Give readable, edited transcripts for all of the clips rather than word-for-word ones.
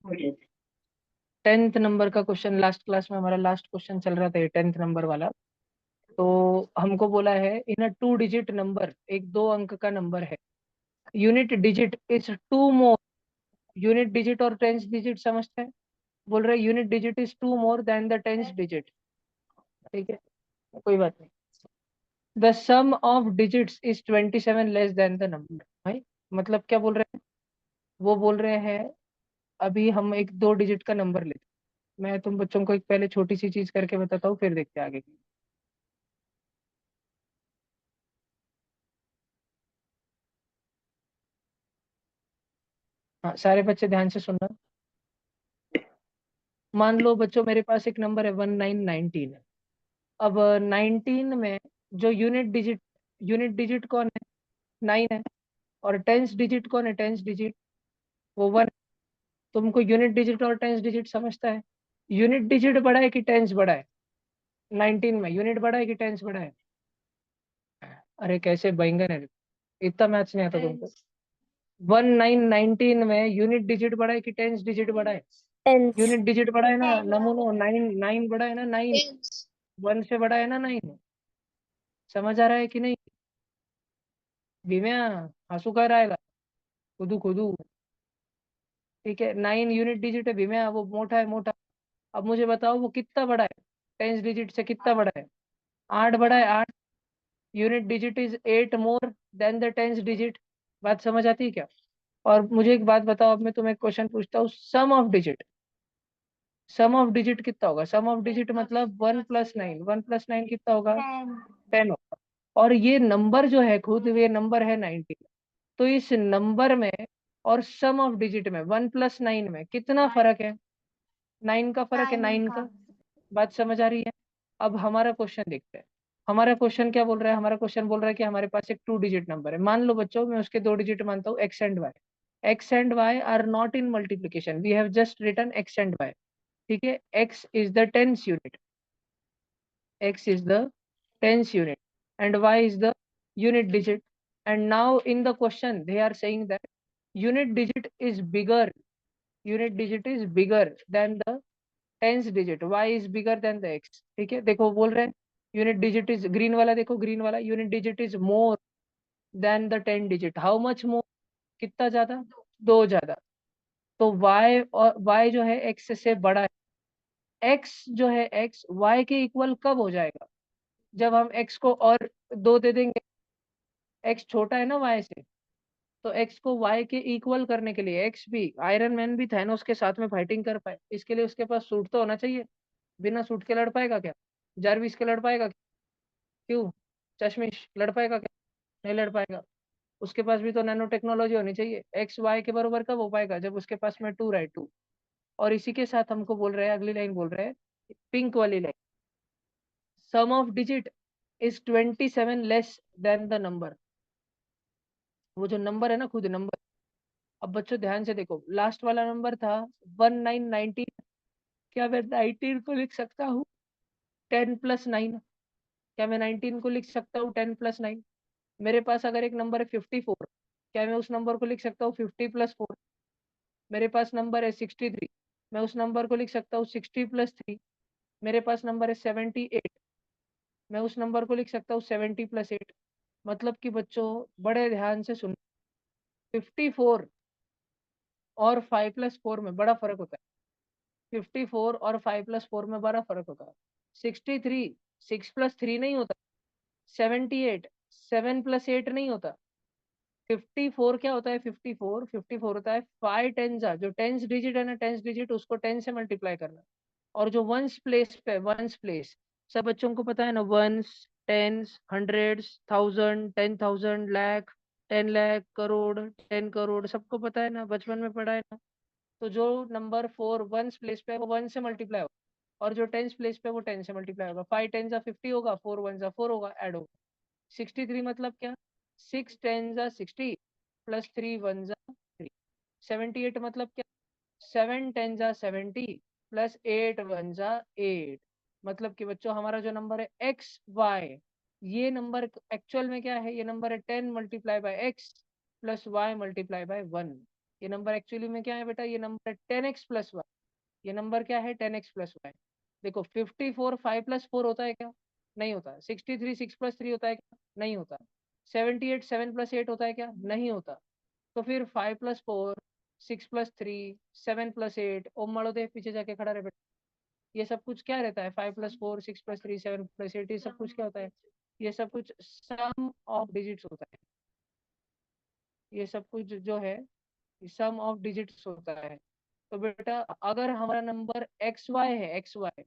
10th number का question, last class में हमारा लास्ट क्वेश्चन चल रहा था ये 10th नंबर वाला। तो हमको बोला है इन अ 2 डिजिट नंबर, एक 2 अंक का नंबर है, unit digit is 2 more. Unit digit और टेंस डिजिट समझते हैं। बोल रहे unit digit is 2 more than the tens digit. ठीक है, कोई बात नहीं। The sum of digits is 27 less than the number. भाई मतलब क्या बोल रहे हैं? वो बोल रहे हैं अभी हम एक 2 डिजिट का नंबर लेते हैं। मैं तुम बच्चों को एक पहले छोटी सी चीज करके बताता हूँ, फिर देखते हैं आगे की। हाँ, सारे बच्चे ध्यान से सुनना। मान लो बच्चों मेरे पास एक नंबर है 1919। अब 19 में जो यूनिट डिजिट कौन है? 9 है। और टेंस डिजिट कौन है? टेंस डिजिट वो 1। तुमको यूनिट डिजिट और टेंस डिजिट समझता है? यूनिट डिजिट बड़ा है कि टेंस बड़ा है? 19 में यूनिट बड़ा है कि टेंस बड़ा है? अरे कैसे बैंगन है, इतना मैथ्स नहीं आता तुमको। 1919 में यूनिट डिजिट बड़ा है कि टेंस डिजिट बड़ा है? टेंस। यूनिट डिजिट बड़ा है ना नमूनो, 9 9 बड़ा है ना 9। 1 से बड़ा है ना 9। समझ आ रहा है कि नहीं? भीम्या, हंसू का रहा है? खुदू खुदू। ठीक है, 9 यूनिट डिजिट है भीम्या, वो मोटा है मोटा। अब मुझे बताओ वो कितना बड़ा है? टेंस डिजिट से कितना बड़ा है? 8 बड़ा है, 8। Unit digit is 8 more than the tens digit. बात समझ आती है क्या? और मुझे एक बात बताओ, अब मैं तुम्हें एक क्वेश्चन पूछता हूँ, सम ऑफ डिजिट कितना होगा? सम ऑफ डिजिट मतलब 1 + 9, 1 + 9 कितना होगा? 10 होगा। और ये नंबर जो है, खुद ये नंबर है 19। तो इस नंबर में और सम ऑफ डिजिट में 1 + 9 में कितना फर्क है? 9 का फर्क है, 9 का। बात समझ आ रही है? अब हमारा क्वेश्चन देखते हैं। हमारा क्वेश्चन क्या बोल रहा है? हमारा क्वेश्चन बोल रहा है कि हमारे पास एक 2 डिजिट नंबर है। मान लो बच्चों, मैं उसके 2 डिजिट मानता हूँ, x and y. X and y are not in multiplication, we have just written x and y. ठीक है, x is the tens unit, x is the tens unit, and y is the unit digit. And now in the question they are saying that unit digit is bigger, unit digit is bigger than the tens digit, y is bigger than the x। ठीक है, देखो बोल रहे हैं unit digit is, green वाला देखो, green वाला, unit digit is more than the 10 digit. How much more? कितना ज्यादा? 2 ज्यादा। तो y, और y जो है x से बड़ा है। x जो है, x y के इक्वल कब हो जाएगा? जब हम x को और 2 दे देंगे। x छोटा है ना y से, तो x को y के इक्वल करने के लिए, x भी आयरन मैन भी थैनोस के साथ में फाइटिंग कर पाए, इसके लिए उसके पास सूट तो होना चाहिए। बिना सूट के लड़ पाएगा क्या? जारविस के लड़ पाएगा क्या? क्यों? चश्मिश लड़ पाएगा क्या? नहीं लड़ पाएगा। उसके पास भी तो नैनो टेक्नोलॉजी होनी चाहिए। एक्स वाई के बराबर कब हो पाएगा? जब उसके पास में 2 राइट 2। और इसी के साथ हमको बोल रहे हैं, अगली लाइन बोल रहे हैं, पिंक वाली line, sum of digit is 27 less than the number. वो जो नंबर है ना, खुद नंबर। अब बच्चों ध्यान से देखो, लास्ट वाला नंबर था 1919। क्या मैं 19 को लिख सकता हूँ 10 + 9? क्या मैं 19 को लिख सकता हूँ 10 + 9? मेरे पास अगर एक नंबर है 54, क्या मैं उस नंबर को लिख सकता हूँ 50 + 4? मेरे पास नंबर है 63, मैं उस नंबर को लिख सकता हूँ 60 + 3। मेरे पास नंबर है 78, मैं उस नंबर को लिख सकता हूँ 70 + 8। मतलब कि बच्चों बड़े ध्यान से सुन, 54 और 5 + 4 में बड़ा फर्क होता है। 54 और 5 + 4 में बड़ा फर्क होता है। 63 6 + 3 नहीं होता। 78 7 + 8 नहीं होता। 54 क्या होता है? 54 होता है 5 टेंजा, जो टेंस डिजिट है ना, टेंस डिजिट उसको 10 से मल्टीप्लाई करना। और जो वंस प्लेस पे, वंस प्लेस, सब बच्चों को पता है ना, ones, tens, hundreds, thousand, 10,000, lakh, 10 lakh, crore, 10 crore, सबको पता है ना, बचपन में पढ़ा है ना। तो जो नंबर 4 वंस प्लेस पे है वो 1 से मल्टीप्लाई होगा, और जो टेंस प्लेस पे है वो 10 से मल्टीप्लाई होगा। 5 × 10 = 50 होगा, 4 × 1 = 4 होगा, ऐड होगा। 63 मतलब क्या? 6 × 10 = 60 प्लस 3 × 1 = 3। 78 मतलब क्या? 7 × 10 = 70 प्लस 8 × 1 = 8। मतलब कि बच्चों हमारा जो नंबर है एक्स वाई, ये नंबर एक्चुअल में क्या है? ये नंबर है 10 × x + y × 1। ये नंबर एक्चुअली में क्या है बेटा, ये नंबर 10x प्लस वाई। ये नंबर क्या है, 10x प्लस वाई। देखो 54 5 प्लस 4 होता है क्या, नहीं होता। 63 6 प्लस 3 होता है क्या, नहीं होता। 78 7 प्लस 8 होता है क्या, नहीं होता। तो फिर 5 प्लस 4 6 प्लस 3 7 प्लस 8, ओम मारो दे पीछे जाके खड़ा रहे बेटा। ये सब कुछ क्या रहता है, 5 प्लस 4 6 प्लस 3 7 प्लस 8, ये सब कुछ क्या होता है, ये सब कुछ सम ऑफ डिजिट्स होता है। ये सब कुछ जो है सम ऑफ डिजिट्स होता है। तो बेटा अगर हमारा नंबर एक्स वाई है, एक्स वाई,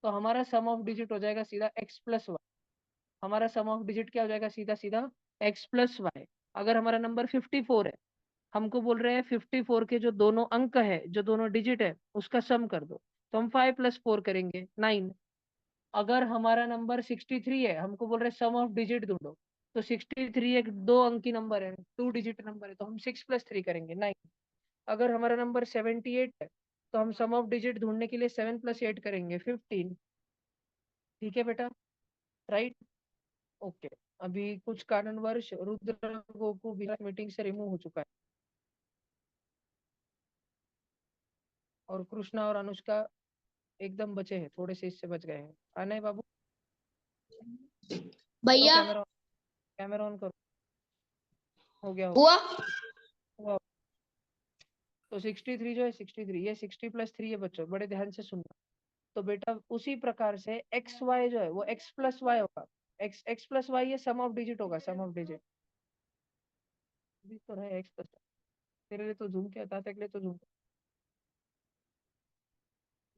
तो हमारा सम ऑफ डिजिट हो जाएगा सीधा एक्स प्लस वाई। हमारा सम ऑफ डिजिट क्या हो जाएगा, सीधा सीधा एक्स प्लस वाई। अगर हमारा नंबर 54 है, हमको बोल रहे हैं 54 के जो दोनों अंक है, जो दोनों डिजिट है, उसका सम कर दो। तो हम 5 प्लस 4 करेंगे 9। अगर हमारा नंबर 63 है, हमको बोल रहे हैं सम ऑफ डिजिट ढूंढो। तो 63 एक दो अंकी नंबर है, 2 डिजिट नंबर है, तो हम 6 प्लस 3 करेंगे 9। अगर हमारा नंबर 78 है, तो हम सम ऑफ डिजिट ढूंढने के लिए 7 प्लस 8 करेंगे 15। ठीक है बेटा, राइट, ओके। अभी कुछ कारणवश रुद्र गोकू बिना मीटिंग से रिमूव हो चुका है, और कृष्णा और अनुष्का एकदम बचे हैं, थोड़े से इससे बच गए हैं। आना है बाबू, करो भैया कैमरा, कैमरा ऑन करो। हो गया, हुआ। हुआ। तो 63 जो है, 63 ये 60 प्लस 3 है बच्चों, बड़े ध्यान से सुनना। तो बेटा उसी प्रकार से एक्स वाई जो है वो एक्स प्लस वाई होगा। एक्स एक्स प्लस वाई ये सम ऑफ डिजिट होगा, सम ऑफ डिजिट भी तो है एक्स प्लस। तेरे लिए तो झूम के बताते, के लिए तो झूम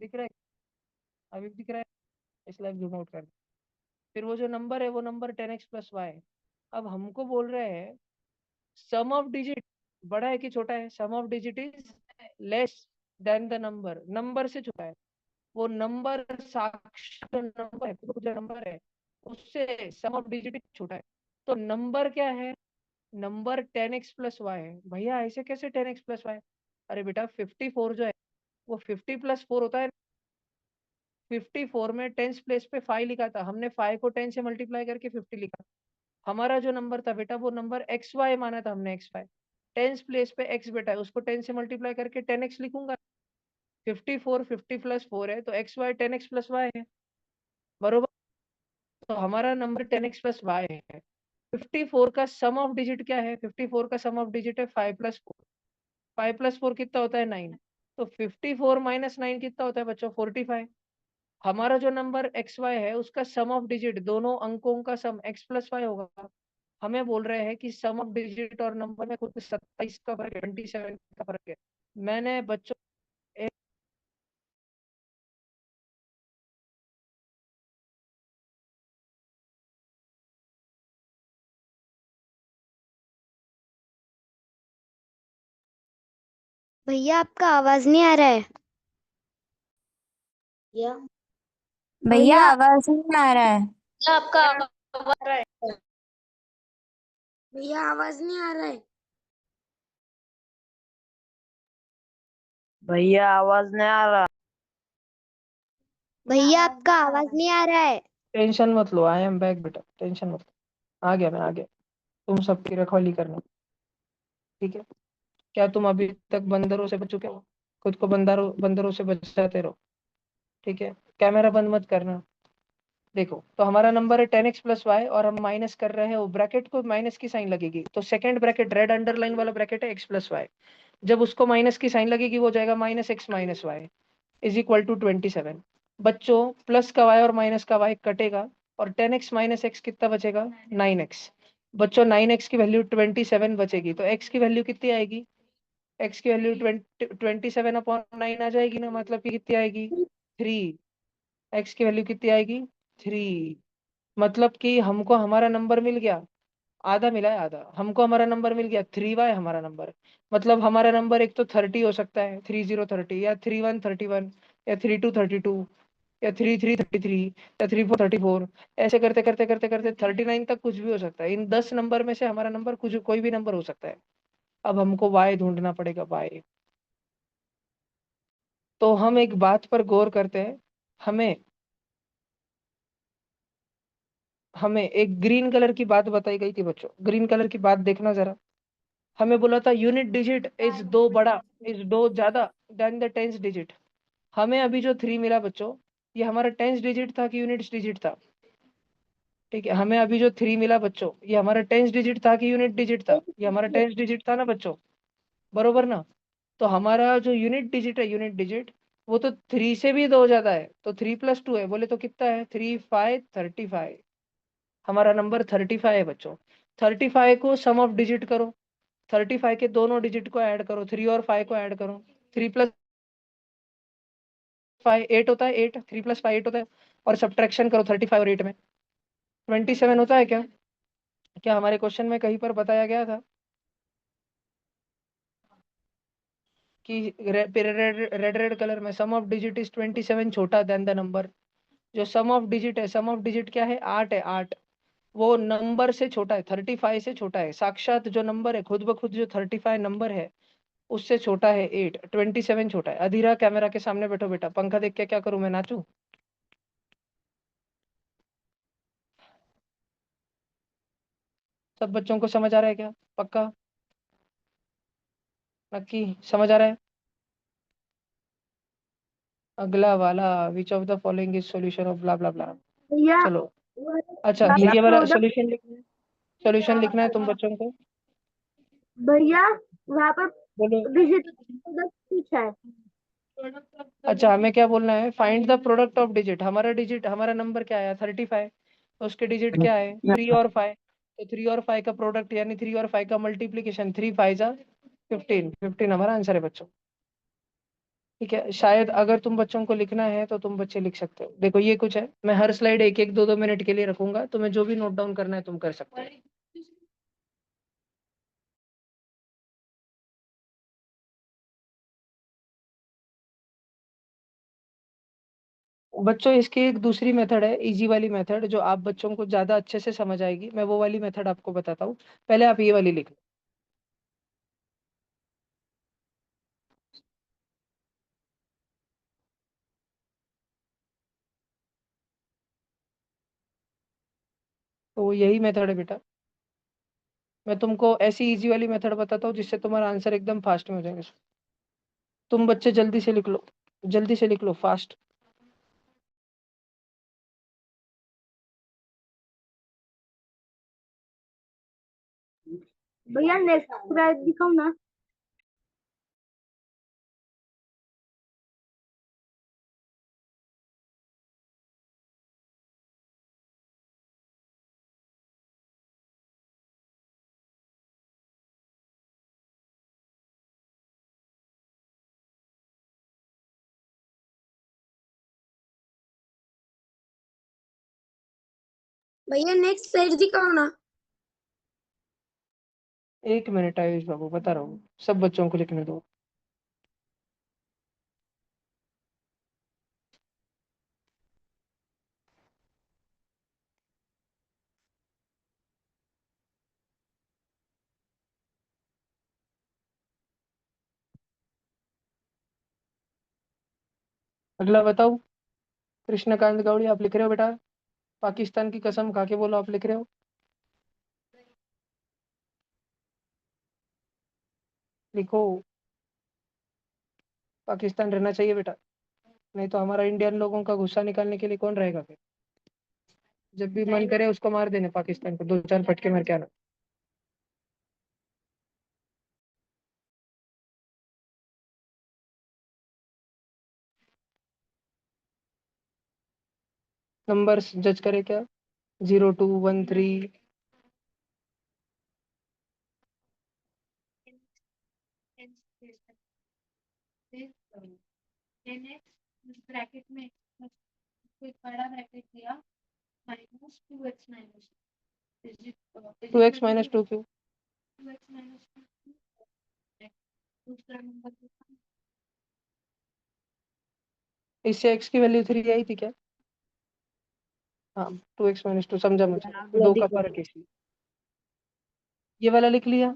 दिख रहा है, अभी भी दिख रहा है, इसलिए जूम आउट कर दे। फिर वो जो नंबर है वो नंबर 10x प्लस वाई। अब हमको बोल रहे हैं सम ऑफ डिजिट बड़ा है कि छोटा है, sum of digit is less than the number, number से छोटा है। वो नंबर साक्षर नंबर है, वो जो नंबर है उससे सम ऑफ डिजिट छोटा है। तो नंबर क्या है, नंबर 10x प्लस वाई है। भैया ऐसे कैसे 10x प्लस वाई, अरे बेटा 54 जो है वो 50 प्लस 4 होता है। 54 में टेंस प्लेस पे 5 लिखा था हमने, 5 को 10 से मल्टीप्लाई करके 50 लिखा। हमारा जो नंबर था बेटा वो नंबर एक्स वाई माना था हमने, एक्स वाई। टेंस प्लेस पे एक्स बेटा है, उसको 10 से मल्टीप्लाई करके 10x लिखूंगा। 54 50 प्लस 4 है, तो x Y 10x plus Y है, बरोबर। तो हमारा नंबर 10x प्लस वाई है। 54 का सम ऑफ डिजिट क्या है, 54 का सम ऑफ डिजिट है 5 प्लस 4। 5 प्लस 4 कितना होता है, 9। तो 54 माइनस 9 कितना होता है बच्चों, 45। हमारा जो नंबर एक्स वाई है उसका सम ऑफ डिजिट, दोनों अंकों का सम एक्स प्लस वाई होगा। हमें बोल रहे हैं कि सम ऑफ डिजिट और नंबर में कुछ 27 का फर्क है, 27 का फर्क है। मैंने बच्चों भैया आपका आवाज नहीं आ रहा है। या भैया भैया आवाज नहीं आ रहा है। आपका आवाज आ रहा है। भैया आवाज नहीं आ रहा है। भैया आवाज नहीं आ रहा। भैया आपका आवाज नहीं आ रहा है। टेंशन मत लो, आई एम बैक बेटा, टेंशन मत लो, आ गया मैं, आ गया। तुम सबकी रखवाली करना, ठीक है। क्या तुम अभी तक बंदरों से बच चुके हो, खुद को बंदरों बंदरों से बचाते रहो, ठीक है। कैमरा बंद मत करना। देखो तो हमारा नंबर है 10x प्लस वाई, और हम माइनस कर रहे हैं, वो ब्रैकेट को माइनस की साइन लगेगी, तो सेकंड ब्रैकेट रेड अंडरलाइन वाला ब्रैकेट है x प्लस वाई। जब उसको माइनस की साइन लगेगी वो हो जाएगा minus x minus y is equal to 27। बच्चों प्लस का y और माइनस का y कटेगा, और 10x माइनस एक्स कितना बचेगा, 9x। बच्चों 9x की वैल्यू 27 बचेगी, तो x की वैल्यू कितनी आएगी, x की वैल्यू 27/9 आ जाएगी ना, मतलब कि कितनी आएगी, 3। x की वैल्यू कितनी आएगी, 3। मतलब कि हमको हमारा नंबर मिल गया, आधा मिला है, आधा हमको हमारा नंबर मिल गया, 3y हमारा नंबर। मतलब हमारा नंबर एक तो 30 हो सकता है, 30 30, या 31 31, या 32 32, या 33 33, या 34 34। ऐसे करते करते करते करते 39 तक कुछ भी हो सकता है। इन 10 नंबर में से हमारा नंबर कुछ कोई भी नंबर हो सकता है। अब हमको y ढूंढना पड़ेगा, y। तो हम एक बात पर गौर करते हैं। हमें हमें एक ग्रीन कलर की बात बताई गई थी बच्चों, ग्रीन कलर की बात देखना जरा। हमें बोला था यूनिट डिजिट इज 2 बड़ा, इज 2 ज्यादा देन द टेंस डिजिट। हमें अभी जो 3 मिला बच्चों, ये हमारा टेंस डिजिट था कि यूनिट्स डिजिट था? ठीक है, हमें अभी जो 3 मिला बच्चों, ये हमारा टेंस डिजिट था कि यूनिट डिजिट था? ये हमारा टेंस डिजिट था ना बच्चों, बरोबर ना? तो हमारा जो यूनिट डिजिट है, यूनिट डिजिट, वो तो 3 से भी 2 ज्यादा है, तो 3 + 2 है, बोले तो कितना है? 3 5 35। हमारा नंबर 35 है बच्चों। 35 को सम ऑफ डिजिट करो, 35 के दोनों डिजिट को ऐड करो, 3 और 5 को ऐड करो। 3 + 5 8 होता है, 8, 3 + 5 8 होता है। और सब्ट्रैक्शन करो 35 और 8 में, 27 होता है क्या? क्या हमारे क्वेश्चन में कहीं पर बताया गया था कि रेड रेड रेड कलर में सम ऑफ डिजिट इज 27 छोटा देन द नंबर? जो सम ऑफ डिजिट है, सम ऑफ डिजिट क्या है? 8 है, 8। वो नंबर से छोटा है, 35 से छोटा है। साक्षात जो नंबर है, खुद ब खुद जो 35 नंबर है, उससे छोटा है 8, 27 छोटा है। अधीरा कैमरा के सामने बैठो बेटा, पंखा देख के क्या करूं मैं, नाचूं? सब बच्चों को समझ आ रहा है क्या? पक्का? नक्की समझ आ रहा है? अगला वाला, which of the following is solution of blah blah blah. भैया चलो, अच्छा भैया ये वाला प्रोडक्ट, सॉल्यूशन लिखना है, सॉल्यूशन लिखना है तुम बच्चों को। भैया वहाँ पर बोलो। डिजिट प्रोडक्ट कुछ है। अच्छा, हमें क्या बोलना है? Find the product of digit. हमारा डिजिट, हमारा नंबर क्या आया? 35। उसके डिजिट क्या है? 3 और 5। तो 3 और 5 का प्रोडक्ट यानी 3 और 5 का मल्टीप्लीकेशन, 3 5 जा 15, 15 हमारा आंसर है बच्चों। ठीक है, शायद अगर तुम बच्चों को लिखना है तो तुम बच्चे लिख सकते हो। देखो ये कुछ है, मैं हर स्लाइड एक एक 2 2 मिनट के लिए रखूंगा, तुम्हें जो भी नोट डाउन करना है तुम कर सकते हो। बच्चों इसकी एक दूसरी मेथड है, इजी वाली मेथड, जो आप बच्चों को ज्यादा अच्छे से समझ आएगी। मैं वो वाली मेथड आपको बताता हूँ, पहले आप ये वाली लिख लो। तो वो यही मेथड है बेटा। मैं तुमको ऐसी इजी वाली मेथड बताता हूँ जिससे तुम्हारा आंसर एकदम फास्ट में हो जाएगा। तुम बच्चे जल्दी से लिख लो, जल्दी से लिख लो, फास्ट। भैया नेक्स्ट स्लाइड दिखाओ ना। भैया नेक्स्ट स्लाइड दिखाओ ना। 1 मिनट आयुष बाबू, बता रहा हूँ, सब बच्चों को लिखने दो। अगला बताओ, कृष्णकांत गौड़ी, आप लिख रहे हो बेटा? पाकिस्तान की कसम खा के बोलो, आप लिख रहे हो? लिखो, पाकिस्तान रहना चाहिए बेटा, नहीं तो हमारा इंडियन लोगों का गुस्सा निकालने के लिए कौन रहेगा फिर? जब भी मन करे उसको मार देने, पाकिस्तान को 2 4 फटके मार के आना। नंबर जज करे क्या? 0213। Two x minus two Q. इससे एक्स की वैल्यू 3 आई थी क्या? हाँ, 2x - 2 समझा मुझे, 2 का फर्क है इसलिए। ये वाला लिख लिया,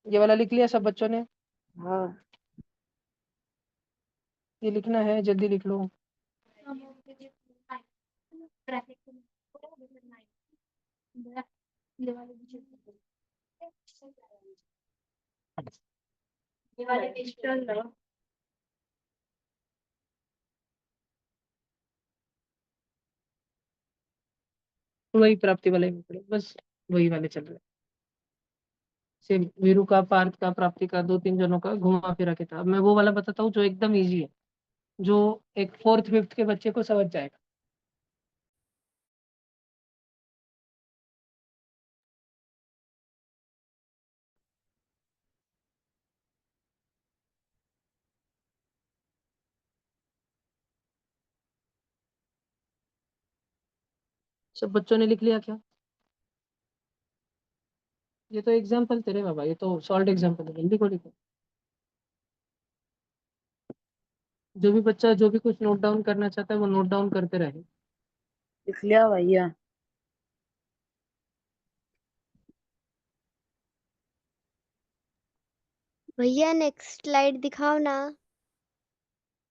ये वाला लिख लिया सब बच्चों ने? हाँ। ये लिखना है, जल्दी लिख लो। ये वाले डिजिटल ना, वही प्राप्ति वाले में पड़े, बस वही वाले चल रहे। से वीरू का, पार्थ का, प्राप्ति का, 2-3 जनों का घुमा फिरा के था। अब मैं वो वाला बताता हूँ जो एकदम इजी है, जो एक 4th 5th के बच्चे को समझ जाएगा। सब बच्चों ने लिख लिया क्या? ये तो एग्जाम्पल तेरे बाबा, ये तो सॉल्ड एग्जाम्पल है, जल्दी को लिखो। जो भी बच्चा जो भी कुछ नोट डाउन करना चाहता है वो नोट डाउन करते रहे। लिख लिया भैया। भैया नेक्स्ट स्लाइड दिखाओ ना।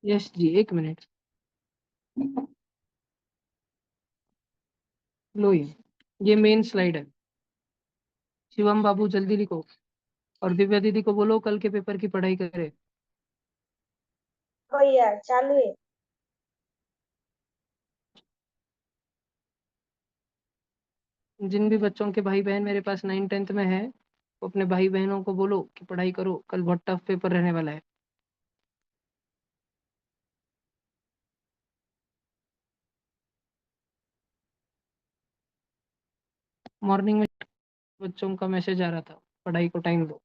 यस जी, 1 मिनट। लो ये मेन स्लाइड है। शिवम बाबू जल्दी लिखो, और दिव्या दीदी को बोलो कल के पेपर की पढ़ाई करे। भैया चालू है। जिन भी बच्चों के भाई बहन मेरे पास 9th 10th में है, वो अपने भाई बहनों को बोलो कि पढ़ाई करो, कल बहुत टफ पेपर रहने वाला है। मॉर्निंग में बच्चों का मैसेज आ रहा था, पढ़ाई को टाइम दो।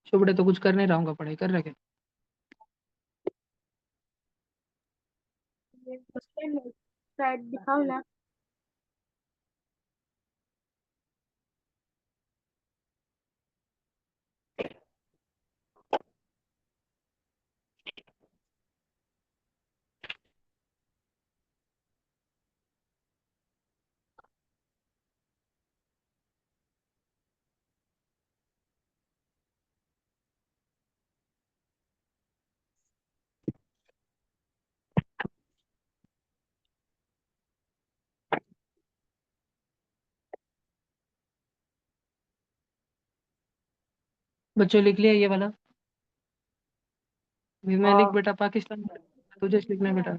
शुभड़े तो कुछ कर नहीं रहा हूँ, पढ़ाई कर रखे। स्लाइड दिखाओ ना। बच्चों लिख लिया ये वाला? मैं लिख हाँ। बेटा, पाकिस्तान तुझे लिखना है बेटा।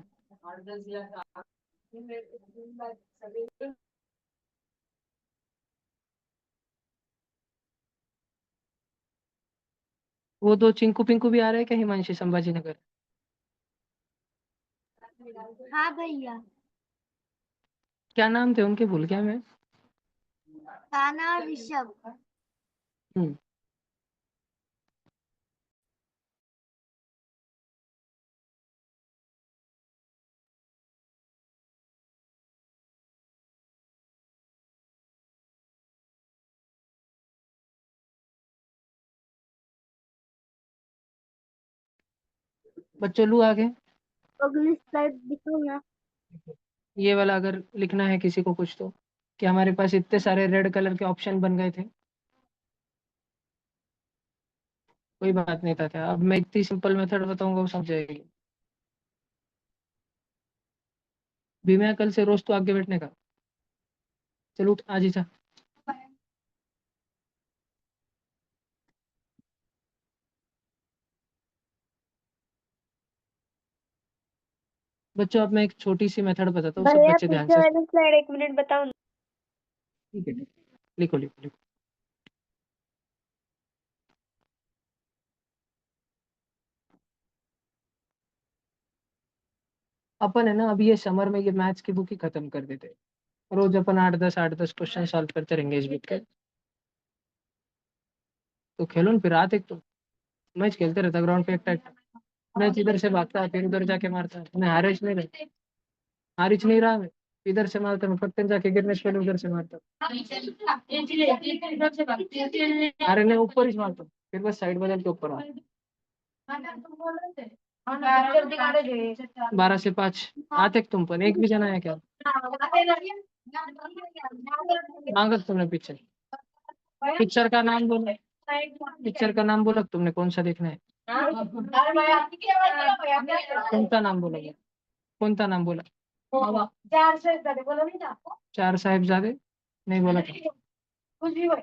वो 2 चिंकू पिंकू भी आ रहे हैं क्या, हिमांशी संभाजी नगर? हाँ भैया। क्या नाम थे उनके, भूल गया मैं। ताना और ऋषभ। हम्म। बच्चों लू आगे। अगली स्लाइड दिखाओ ना। ये वाला अगर लिखना है किसी को कुछ तो, कि हमारे पास इतने सारे रेड कलर के ऑप्शन बन गए थे। कोई बात नहीं था क्या, अब मैं इतनी सिंपल मेथड बताऊंगा वो समझ जाएगी। भी मैं कल से रोज तो आगे बैठने का। चलो उठ, आज ही जा। बच्चों अब मैं एक छोटी सी मेथड बताता हूँ, सब भैया बच्चे ध्यान पीछे से। वाली स्लाइड 1 मिनट बताओ ना। ठीक है, लिखो लिखो लिखो। अपन है ना, अभी ये समर में ये मैथ्स की बुक ही खत्म कर देते हैं। रोज अपन 8-10 क्वेश्चन सॉल्व करते रहेंगे इस बुक के। तो खेलो ना फिर, आते तो मैच खेलते रहता ग्राउंड पे एक टाइप। मैच इधर से भागता है फिर उधर जाके मारता है, मैं हारिश नहीं रहा, हारिश नहीं रहा मैं। इधर से मारता मैं पट्टन जाके गिरने से पहले उधर से मारता। अरे नहीं, ऊपर ही मारता हूँ, फिर बस साइड बदल के ऊपर आ। 12 से 5 आते तुम, पर एक भी जना है क्या? मांगा तुमने पिक्चर? पिक्चर का नाम बोलो, पिक्चर का नाम बोला तुमने, कौन सा देखना है? कौन सा नाम बोला? कौन सा नाम बोला? चार साहिबजादे बोलो नहीं था 4 साहिबजादे नहीं बोला था। कुछ भी भाई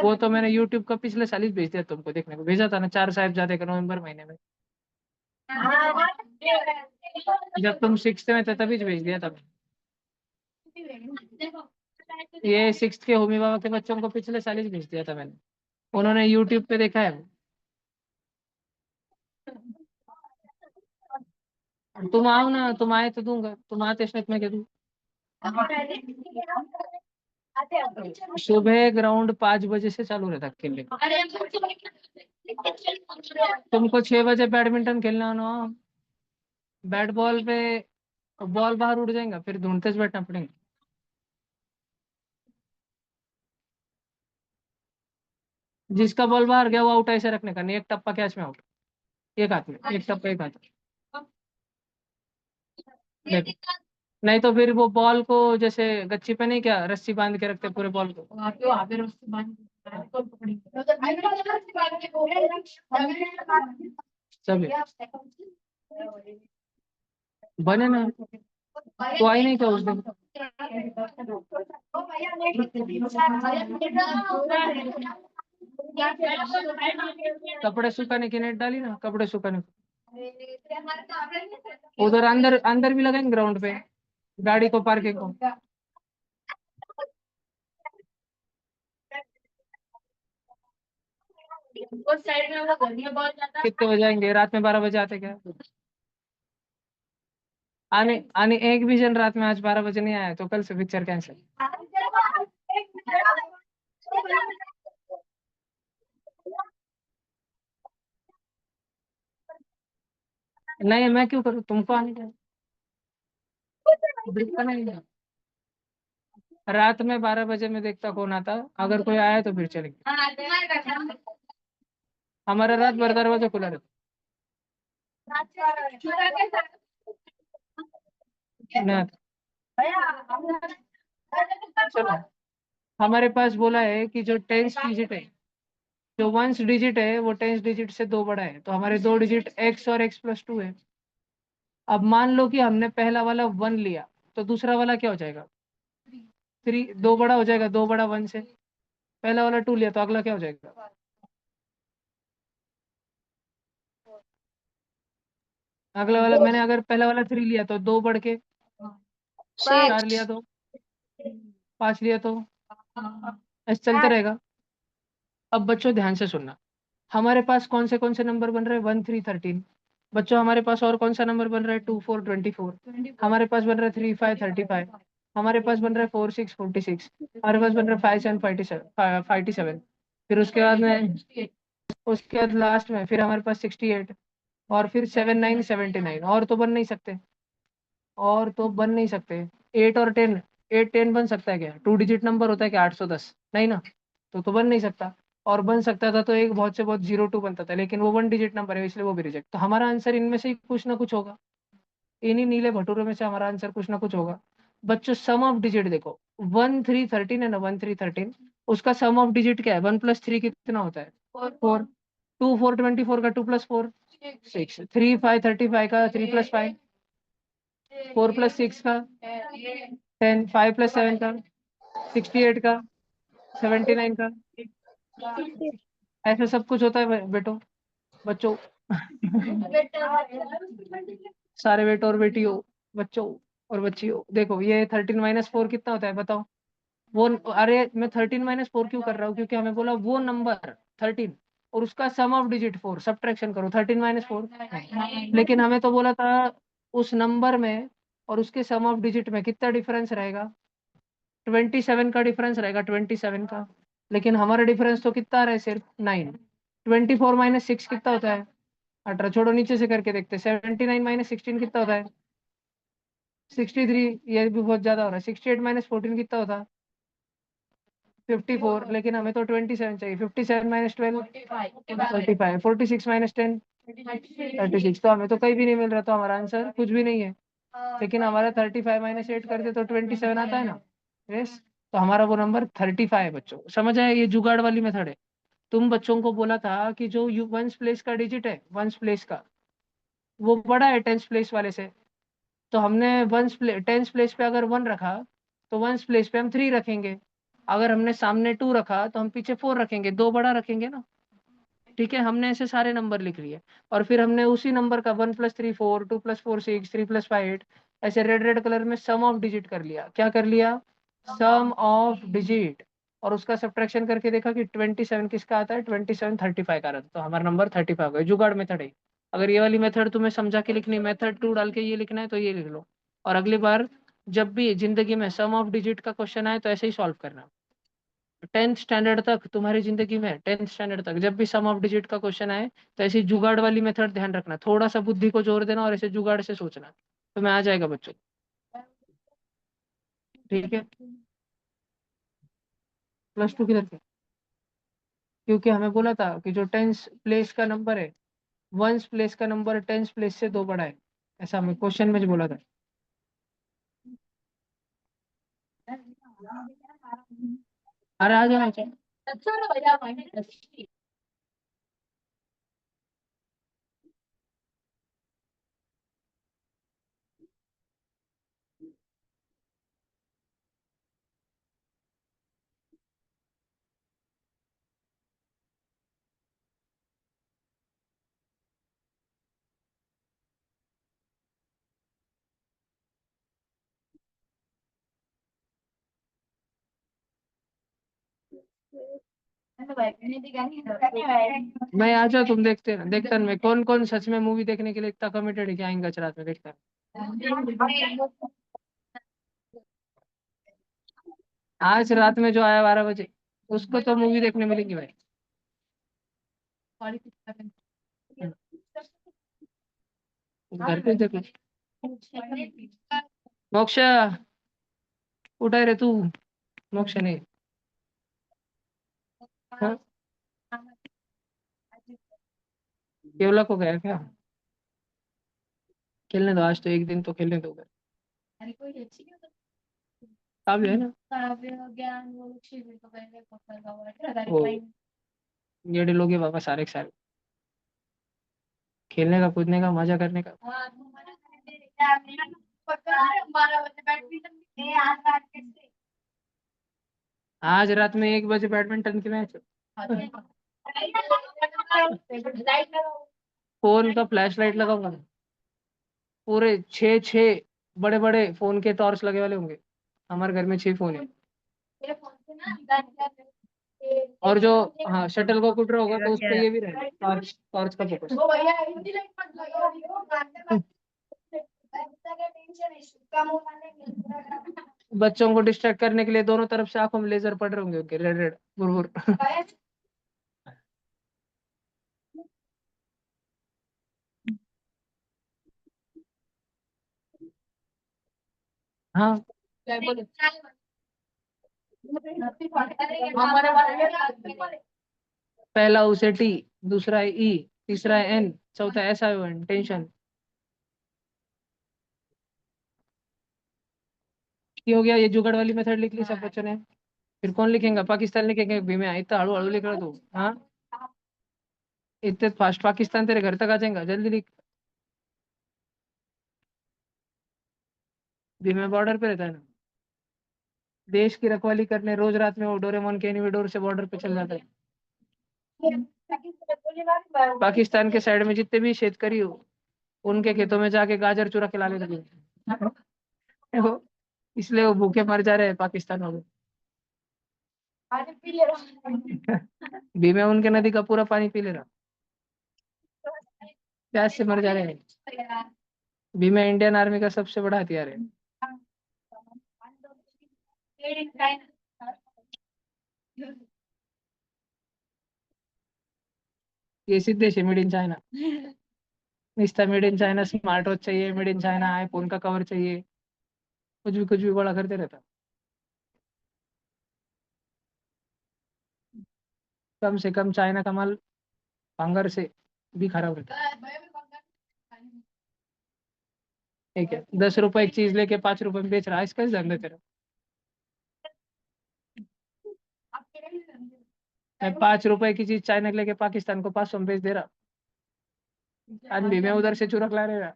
वो तो मैंने यूट्यूब का पिछले साल ही भेज दिया तुमको देखने को, भेजा था ना 4 साहिबजादे का नवंबर महीने में, जब तुम 6th में थे तभी भेज दिया था। ये 6th के होमी बाबा के बच्चों को पिछले साल ही भेज दिया था मैंने, उन्होंने यूट्यूब पे देखा है। तुम आओ ना, तुम आए तो दूंगा, तुम आते स्नेक में के दूं। सुबह ग्राउंड 5 बजे से चालू रहता है खेलने का। तुमको 6 बजे बैडमिंटन खेलना हो ना, बैट बॉल पे बॉल बाहर उड़ जाएगा, फिर ढूंढते से बैठना पड़ेगा। जिसका बॉल बाहर गया वो आउट, ऐसे रखने का नहीं, एक टप्पा कैच में आउट, एक हाथ में एक टप्पा, एक हाथ में। देखो, नहीं तो फिर वो बॉल को जैसे गच्ची पे नहीं क्या रस्सी बांध के रखते पूरे बॉल को, सभी बने ना। तो आई नहीं क्या उस दिन? कपड़े सुखाने की नेट डाली ना, कपड़े सुखाने उधर अंदर अंदर भी लगाएंगे ग्राउंड पे, गाड़ी को पार्किंग को। कितने बजे आएंगे? रात में 12 बजे आते क्या? आने आने एक भी जन रात में आज 12 बजे नहीं आया तो कल से पिक्चर कैंसिल। नहीं मैं क्यों करूँ, तुमको आने का दिक्कत नहीं है। रात में 12 बजे मैं देखता कौन आता, अगर कोई आया तो फिर चलेंगे। हमारा रात भर दरवाजा खुला रहता ना। चलो, हमारे पास बोला है कि जो 10th डिजिट है, जो 1st डिजिट है वो 10th डिजिट से 2 बड़ा है, तो हमारे 2 डिजिट x और x+2 है। अब मान लो कि हमने पहला वाला 1 लिया, तो दूसरा वाला क्या हो जाएगा? 3, 2 बड़ा हो जाएगा, 2 बड़ा 1 से। पहला वाला 2 लिया तो अगला क्या हो जाएगा? अगला वाला मैंने अगर पहला वाला 3 लिया तो 2 बढ़ के 4 लिया तो 5 लिया तो ऐसे चलते रहेगा। अब बच्चों ध्यान से सुनना, हमारे पास कौन से नंबर बन रहे हैं? 1 3 13। बच्चों हमारे पास और कौन सा नंबर बन रहा है? 2 4 24। हमारे पास बन रहा है 3 5 35। हमारे पास बन रहा है 4 6 46। हमारे पास बन रहा है 5 7 57। फिर उसके बाद में, उसके बाद लास्ट में फिर हमारे पास 68, और फिर 7 9 79। और तो बन नहीं सकते, और तो बन नहीं सकते। 8 और 10, 8 10 बन सकता है क्या? 2 डिजिट नंबर होता है क्या 810? नहीं ना, तो बन नहीं सकता। और बन सकता था तो एक बहुत से बहुत 02 बनता था, लेकिन वो 1 डिजिट नंबर है इसलिए वो भी रिजेक्ट। तो हमारा आंसर इनमें से ही कुछ ना कुछ होगा, इन्हीं नीले भटूरे में से हमारा आंसर कुछ ना कुछ होगा। बच्चों सम ऑफ डिजिट देखो, 1 3 13 है ना, 1 3 13, उसका सम ऑफ डिजिट क्या है? 1+3 कितना होता है? 4। 2 4 24 का 2+4 6। 3 5 35 का 3+5, 4+6 का 10, 5+7 का 68 का 79 का, ऐसे सब कुछ होता है बेटो, बच्चों। सारे बेटो और बेटियों, बच्चों और बच्चियों, देखो ये 13 - 4 कितना होता है बताओ? वो, अरे मैं 13 - 4 क्यों कर रहा हूँ? क्योंकि हमें बोला वो नंबर 13 और उसका सम ऑफ डिजिट 4, सब्ट्रैक्शन करो 13 - 4। लेकिन हमें तो बोला था उस नंबर में और उसके सम ऑफ डिजिट में कितना डिफरेंस रहेगा? 27 का डिफरेंस रहेगा, 27 का। लेकिन हमारा डिफरेंस तो कितना आ रहा है? सिर्फ 9। 24 - 6 कितना होता है? 18। छोड़ो नीचे से करके देखते हैं। 79 - 16 कितना होता है? 63। ये भी बहुत ज्यादा हो रहा है। 68 - 14 कितना होता है? 54। लेकिन हमें तो 27 चाहिए। 57 - 12 45। 46 - 10 36। तो हमें तो कहीं भी नहीं मिल रहा, तो हमारा आंसर कुछ भी नहीं है। लेकिन हमारा 35 - 8 करते तो 27 आता है ना। यस, तो हमारा वो नंबर 35 है बच्चों, समझ आया? ये जुगाड़ वाली मेथड है। तुम बच्चों को बोला था कि जो यू 1st प्लेस का डिजिट है, 1st प्लेस का, वो बड़ा है 10th प्लेस वाले से, तो हमने टेंस प्लेस पे अगर 1 रखा तो वंस प्लेस पे हम 3 रखेंगे। अगर हमने सामने 2 रखा तो हम पीछे 4 रखेंगे, 2 बड़ा रखेंगे ना। ठीक है, हमने ऐसे सारे नंबर लिख लिए और फिर हमने उसी नंबर का 1 + 3 4, 2 + 4 6, 3 + 5 8 ऐसे रेड रेड कलर में सम ऑफ डिजिट कर लिया। क्या कर लिया? सम ऑफ डिजिट। और उसका सब्ट्रैक्शन करके देखा कि 27 किसका आता है, 27 35 का आता है, तो हमारा नंबर 35 हो गया। जुगाड़ मेथड है। अगर ये वाली मेथड तुम्हें समझा के लिखनी, मेथड 2 डाल के ये लिखना है तो ये लिख लो। और अगली बार जब भी जिंदगी में सम ऑफ डिजिट का क्वेश्चन आए तो ऐसे ही सॉल्व करना। 10th स्टैंडर्ड तक तुम्हारी जिंदगी में, 10th स्टैंडर्ड तक जब भी सम ऑफ डिजिट का क्वेश्चन आए तो ऐसी जुगाड़ वाली मेथड ध्यान रखना, थोड़ा सा बुद्धि को जोर देना और ऐसे जुगाड़ से सोचना, तो मैं आ जाएगा बच्चों। ठीक है, +2 किधर से? क्योंकि हमें बोला था कि जो टेंस प्लेस का नंबर है, वंस प्लेस का नंबर टेंस प्लेस से 2 बड़ा है, ऐसा हमें क्वेश्चन में बोला था। अरे आ जाना चाहिए। मैं आ जाओ, तुम देखते ना, देखता मैं कौन कौन सच में मूवी देखने के लिए इतना कमिटेड है कि आएंगे आज रात में, देखता है। आज रात में जो आया 12 बजे, उसको तो मूवी देखने मिलेगी भाई। घर पे देखो। मोक्ष, उठा रे तू। मोक्ष नहीं। हाँ? केवला को गया क्या? खेलने दो, आज तो एक दिन तो खेलने दो। काव्य है ना, वो ये लोगे बाबा सारे के सारे, खेलने का, कूदने का, मजा करने का। आज रात में 1 बजे बैडमिंटन की मैच। फोन का फ्लैश लाइट लगाऊंगा, पूरे 6 6 बड़े बड़े फोन के टॉर्च लगे वाले होंगे। हमारे घर में 6 फोन है। और जो, हाँ, शटल को कुट रहा होगा तो उस पे ये भी रहेगा, टॉर्च, टॉर्च का फोकस। बच्चों को डिस्ट्रैक्ट करने के लिए दोनों तरफ से आंखों में लेजर पड़ रहे होंगे उनके, रेड रेड बुर। हाँ, पहला उसे टी, दूसरा है ई, तीसरा है एन, चौथा एस आई एन, टेंशन। ये हो गया, ये जुगाड़ वाली मेथड लिख ली सब बच्चों ने। फिर कौन लिखेगा? पाकिस्तान लिखेंगे भीमे, इतना हड़ू हड़ू लिख रहा तू? हाँ, इतने फास्ट पाकिस्तान तेरे घर तक आ जाएगा, जल्दी लिख। भीमे बॉर्डर पे रहता है ना, देश की रखवाली करने रोज रात में वो डोरेमोन के एनीवेडोर से बॉर्डर पे चल जाता है। पाकिस्तान के साइड में जितने भी शेतकरी हो, उनके खेतों में जाके गाजर चुरा के ला लेते हैं। इसलिए वो भूखे मर जा रहे हैं पाकिस्तान वाले। भीमे उनके नदी का पूरा पानी पी ले रहा, प्यास से मर जा रहे हैं। भीमे इंडियन आर्मी का सबसे बड़ा हथियार है। ये सिद्धेश है, मेड इन चाइना। निस्ता made in China smart watch चाहिए, मेड इन चाइना आईफोन का कवर चाहिए, कुछ भी बड़ा करते रहता। कम से कम चाइना का माल भंगार से भी खराब रहता है। ठीक है, 10 रुपए एक चीज लेके 5 रुपए में बेच रहा है, इसका धंधा तेरा। मैं 5 रुपए की चीज चाइना के लेके पाकिस्तान को 500 में बेच दे रहा। आज भी मैं उधर से चुरा ला रहा।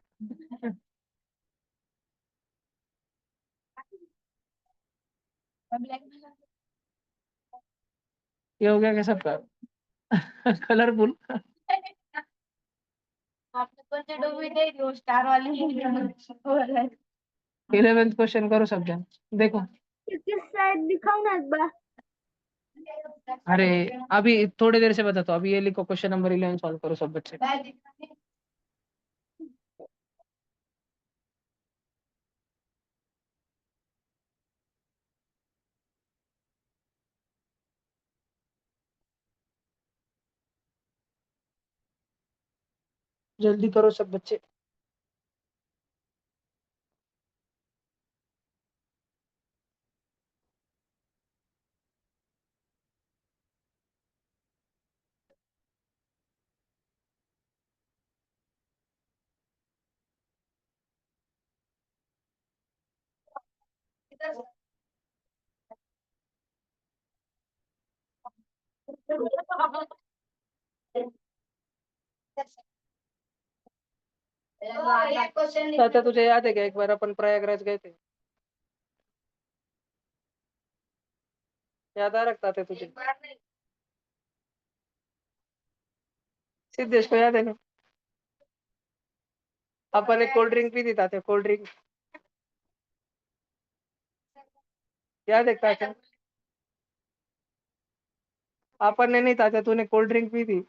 ये हो गया क्या सबका? कलरफुल। इलेवेंथ क्वेश्चन करो सब जन, देखो। किस साइड दिखाऊं ना एक बार? अरे अभी थोड़ी देर से बताता हूँ, अभी ये लिखो क्वेश्चन नंबर 11 सॉल्व करो सब बच्चे। जल्दी करो सब बच्चे। चाचा तुझे याद है क्या, एक बार अपन प्रयागराज गए थे? याद आ रखता थे तुझे? सिद्धेश को याद है ना? अपन एक कोल्ड ड्रिंक पी थी ताते, कोल्ड ड्रिंक याद है ताते? अपन ने नहीं ताते, तूने कोल्ड ड्रिंक पी थी।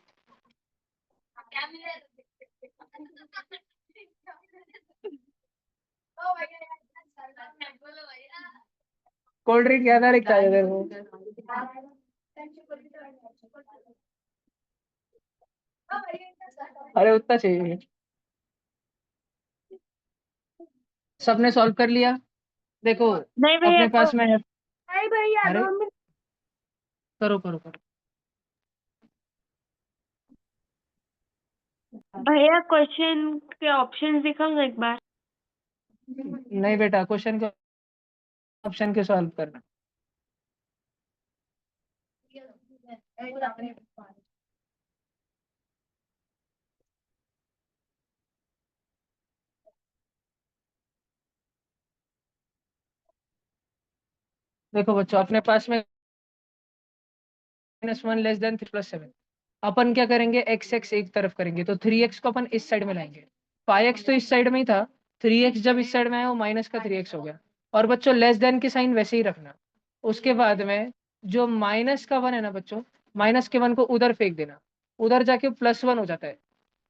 कोल्ड ड्रिंक याद आ रखता है तेरे को? अरे उतना चाहिए। सबने सॉल्व कर लिया? देखो नहीं भैया अपने पास में है। नहीं भैया अरे 2 मिनट। करो करो करो। भैया क्वेश्चन के ऑप्शन दिखाऊं ना एक बार? नहीं बेटा, क्वेश्चन के ऑप्शन के सॉल्व करना। देखो बच्चों अपने पास में -1 लेस देन 3 + 7। अपन क्या करेंगे, एक्स एक्स एक तरफ करेंगे, तो 3x को अपन इस साइड में लाएंगे। 5x तो इस साइड में ही था, 3x जब इस साइड में आया वो माइनस का 3x हो गया। और बच्चों लेस देन के साइन वैसे ही रखना। उसके बाद में जो -1 है ना बच्चों, -1 को उधर फेंक देना, उधर जाके +1 हो जाता है।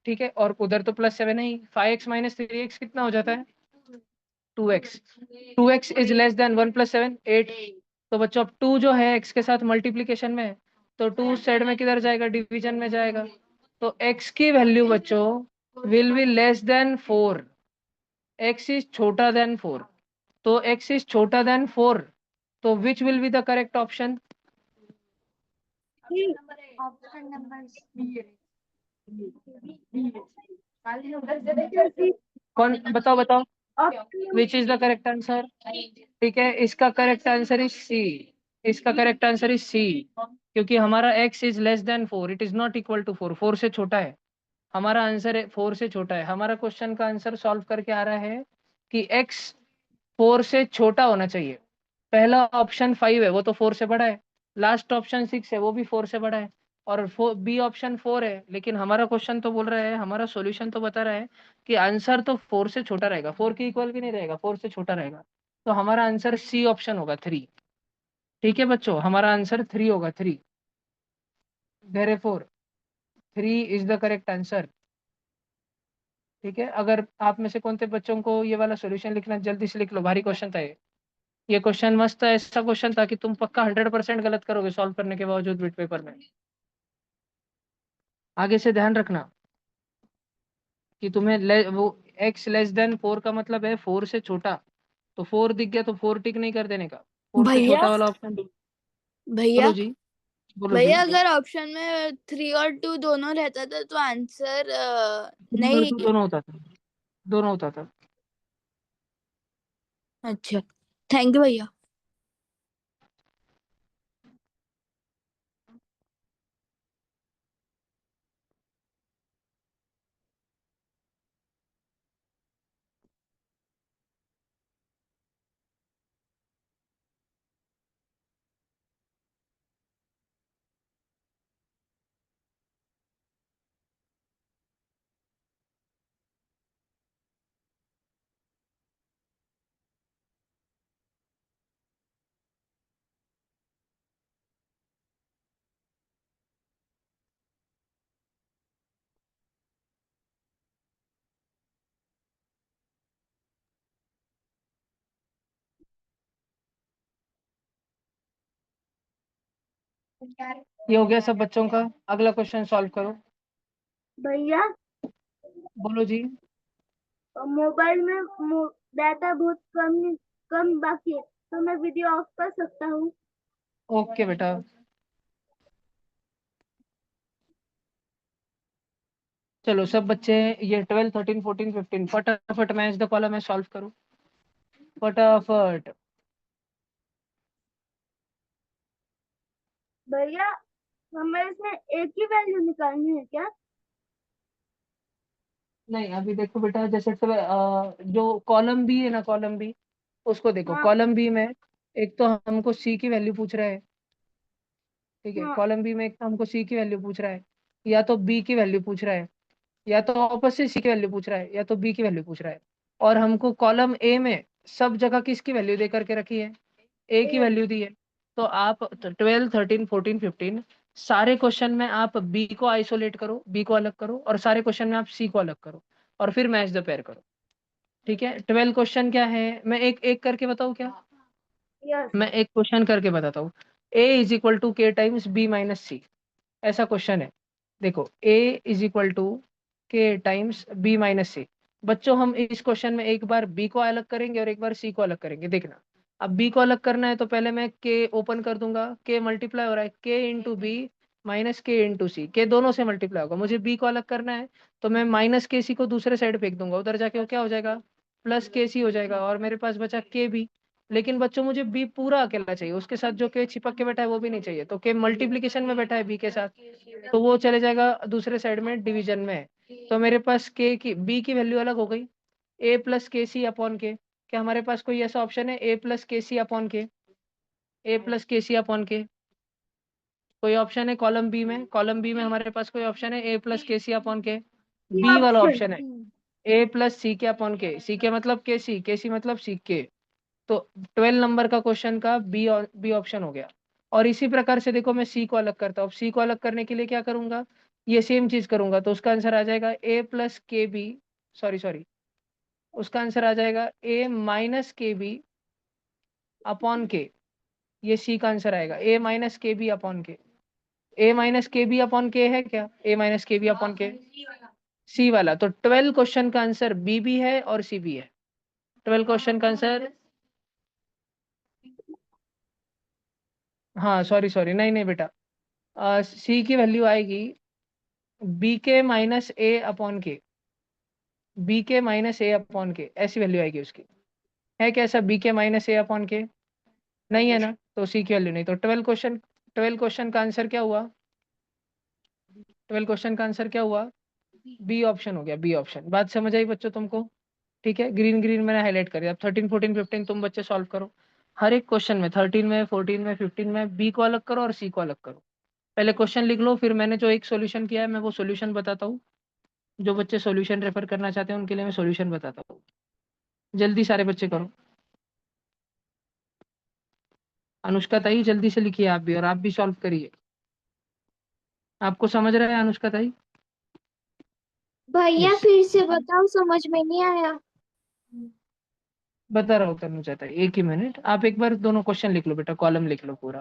ठीक है, और उधर तो +7 है ही, 5x - 3x कितना हो जाता है? 2x। 2x is less then 1 + 7, 8। तो बच्चों अब 2 जो है x के साथ मल्टीप्लीकेशन में है, तो 2 साइड में किधर जाएगा, डिवीजन में जाएगा। तो x की वैल्यू बच्चों will be less than 4। x is छोटा देन 4। तो x इज छोटा देन 4, तो which will be the correct option? Option number कौन, बताओ बताओ। Option which is the correct answer? ठीक है, इसका करेक्ट आंसर इज सी। इसका करेक्ट आंसर इज सी, क्योंकि हमारा x is less than 4, it is not equal to 4, 4 से छोटा है। हमारा आंसर 4 से छोटा है। हमारा क्वेश्चन का आंसर सॉल्व करके आ रहा है कि x 4 से छोटा होना चाहिए। पहला ऑप्शन 5 है, वो तो 4 से बड़ा है। लास्ट ऑप्शन 6 है, वो भी 4 से बड़ा है। और बी ऑप्शन 4 है, लेकिन हमारा क्वेश्चन तो बोल रहा है, हमारा सॉल्यूशन तो बता रहा है कि आंसर तो 4 से छोटा रहेगा, 4 के इक्वल भी नहीं रहेगा, 4 से छोटा रहेगा। तो हमारा आंसर सी ऑप्शन होगा, 3। ठीक है बच्चों, हमारा आंसर 3 होगा, 3। Therefore 3 is the correct answer. ठीक है, अगर आप में से कौन से बच्चों को ये वाला सॉल्यूशन लिखना है, जल्दी से लिख लो, भारी क्वेश्चन था ये क्वेश्चन मस्त है, ऐसा क्वेश्चन था कि तुम पक्का 100% गलत करोगे सॉल्व करने के बावजूद बिट पेपर में। आगे से ध्यान रखना कि तुम्हें वो x लेस देन 4 का मतलब है 4 से छोटा। तो 4 दिख गया तो 4 टिक नहीं कर देने का, 4 से भैया छोटा वाला ऑप्शन। भैया बोलो जी। बोलो जी। भैया अगर ऑप्शन में 3 और 2 दोनों रहता था तो आंसर 3 और नहीं। 2 दोनों होता था, दोनों होता था। अच्छा, थैंक यू भैया। ये हो गया सब बच्चों का। अगला क्वेश्चन सॉल्व करो। भैया बोलो जी। मोबाइल में डाटा बहुत कम कम बाकी है, तो मैं वीडियो ऑफ कर सकता हूँ? ओके बेटा। चलो सब बच्चे, ये 12 13 14 15 फटाफट मैच द कॉलम में सॉल्व करो फटाफट। भैया हमें इसमें एक ही वैल्यू निकालनी है क्या? नहीं अभी देखो बेटा, जैसे जो कॉलम बी है ना, कॉलम बी, उसको देखो। हाँ कॉलम बी में एक तो हमको सी की वैल्यू पूछ रहा है, ठीक है। हाँ। कॉलम बी में एक तो हमको सी की वैल्यू पूछ रहा है, या तो बी की वैल्यू पूछ रहा है, या तो ऑपोजिट सी की वैल्यू पूछ रहा है, या तो बी की वैल्यू पूछ रहा है। और हमको कॉलम ए में सब जगह किसकी वैल्यू दे करके रखी है? ए की एक। वैल्यू दी है। तो आप 12 13 14 15 सारे क्वेश्चन में आप बी को आइसोलेट करो, बी को अलग करो, और सारे क्वेश्चन में आप सी को अलग करो, और फिर मैच द पेयर करो। ठीक है। 12 क्वेश्चन क्या है, मैं एक एक करके बताऊँ क्या? यस। मैं एक क्वेश्चन करके बताता हूँ। ए is equal to K times B minus सी, ऐसा क्वेश्चन है। देखो ए is equal to K times B minus सी। बच्चों हम इस क्वेश्चन में एक बार बी को अलग करेंगे और एक बार सी को अलग करेंगे, देखना। अब बी को अलग करना है तो पहले मैं के ओपन कर दूंगा, के मल्टीप्लाई हो रहा है के इंटू बी माइनस के इंटू सी, के दोनों से मल्टीप्लाई होगा। मुझे बी को अलग करना है तो मैं माइनस के सी को दूसरे साइड फेंक दूंगा, उधर जाके वो क्या हो जाएगा, प्लस के सी हो जाएगा, और मेरे पास बचा के बी। लेकिन बच्चों मुझे बी पूरा अकेला चाहिए, उसके साथ जो के चिपक के बैठा है वो भी नहीं चाहिए। तो के मल्टीप्लीकेशन में बैठा है बी के साथ, तो वो चले जाएगा दूसरे साइड में डिवीजन में। तो मेरे पास के की बी की वैल्यू अलग हो गई, ए प्लस के सी अपॉन के। क्या हमारे पास कोई ऐसा ऑप्शन है ए प्लस के सी अपॉन के? ए प्लस के सी अपॉन के कोई ऑप्शन है कॉलम बी में? कॉलम बी में हमारे पास कोई ऑप्शन है ए प्लस के सी अपॉन के? बी वाला ऑप्शन। ऑप्शन है। ए प्लस सी के अपॉन के मतलब के सी मतलब सी के। तो 12 नंबर का क्वेश्चन का बी, बी ऑप्शन हो गया। और इसी प्रकार से देखो मैं सी को अलग करता हूँ। सी को अलग करने के लिए क्या करूंगा, ये सेम चीज करूंगा, तो उसका आंसर आ जाएगा ए प्लस के बी, सॉरी सॉरी, उसका आंसर आ जाएगा ए माइनस के बी अपॉन के। ये सी का आंसर आएगा ए माइनस के बी अपॉन के। ए माइनस के बी अपॉन के है क्या, ए माइनस के बी अपॉन के सी वाला। तो 12 क्वेश्चन का आंसर बी भी है और सी भी है। 12 क्वेश्चन का आंसर, हाँ सॉरी सॉरी, नहीं नहीं बेटा, सी की वैल्यू आएगी बी के माइनस ए अपॉन के, बी के माइनस ए अपॉन के, ऐसी वैल्यू आएगी उसकी। है कैसा बी के माइनस ए अपॉन के? नहीं है ना, तो सी की वैल्यू नहीं। तो 12 क्वेश्चन का आंसर क्या हुआ? 12 क्वेश्चन का आंसर क्या हुआ? बी ऑप्शन हो गया, बी ऑप्शन। बात समझ आई बच्चों तुमको? ठीक है, ग्रीन ग्रीन मैंने हाईलाइट कर दिया। अब 13 14 15 तुम बच्चे सॉल्व करो। हर एक क्वेश्चन में 13 में 14 में 15 में बी को अलग करो और सी को अलग करो। पहले क्वेश्चन लिख लो, फिर मैंने जो एक सॉल्यूशन किया है मैं वो सॉल्यूशन बताता हूँ। जो बच्चे सॉल्यूशन रेफर करना चाहते हैं उनके लिए मैं सॉल्यूशन बताता हूँ। जल्दी सारे बच्चे करो। अनुष्का ताई जल्दी से लिखिए आप भी, और आप भी सॉल्व करिए। आपको समझ रहा है अनुष्का ताई? भैया यस। फिर से बताओ, समझ में नहीं आया। बता रहा हूँ तनुजा ताई, एक ही मिनट, आप एक बार दोनों क्वेश्चन लिख लो बेटा, कॉलम लिख लो पूरा।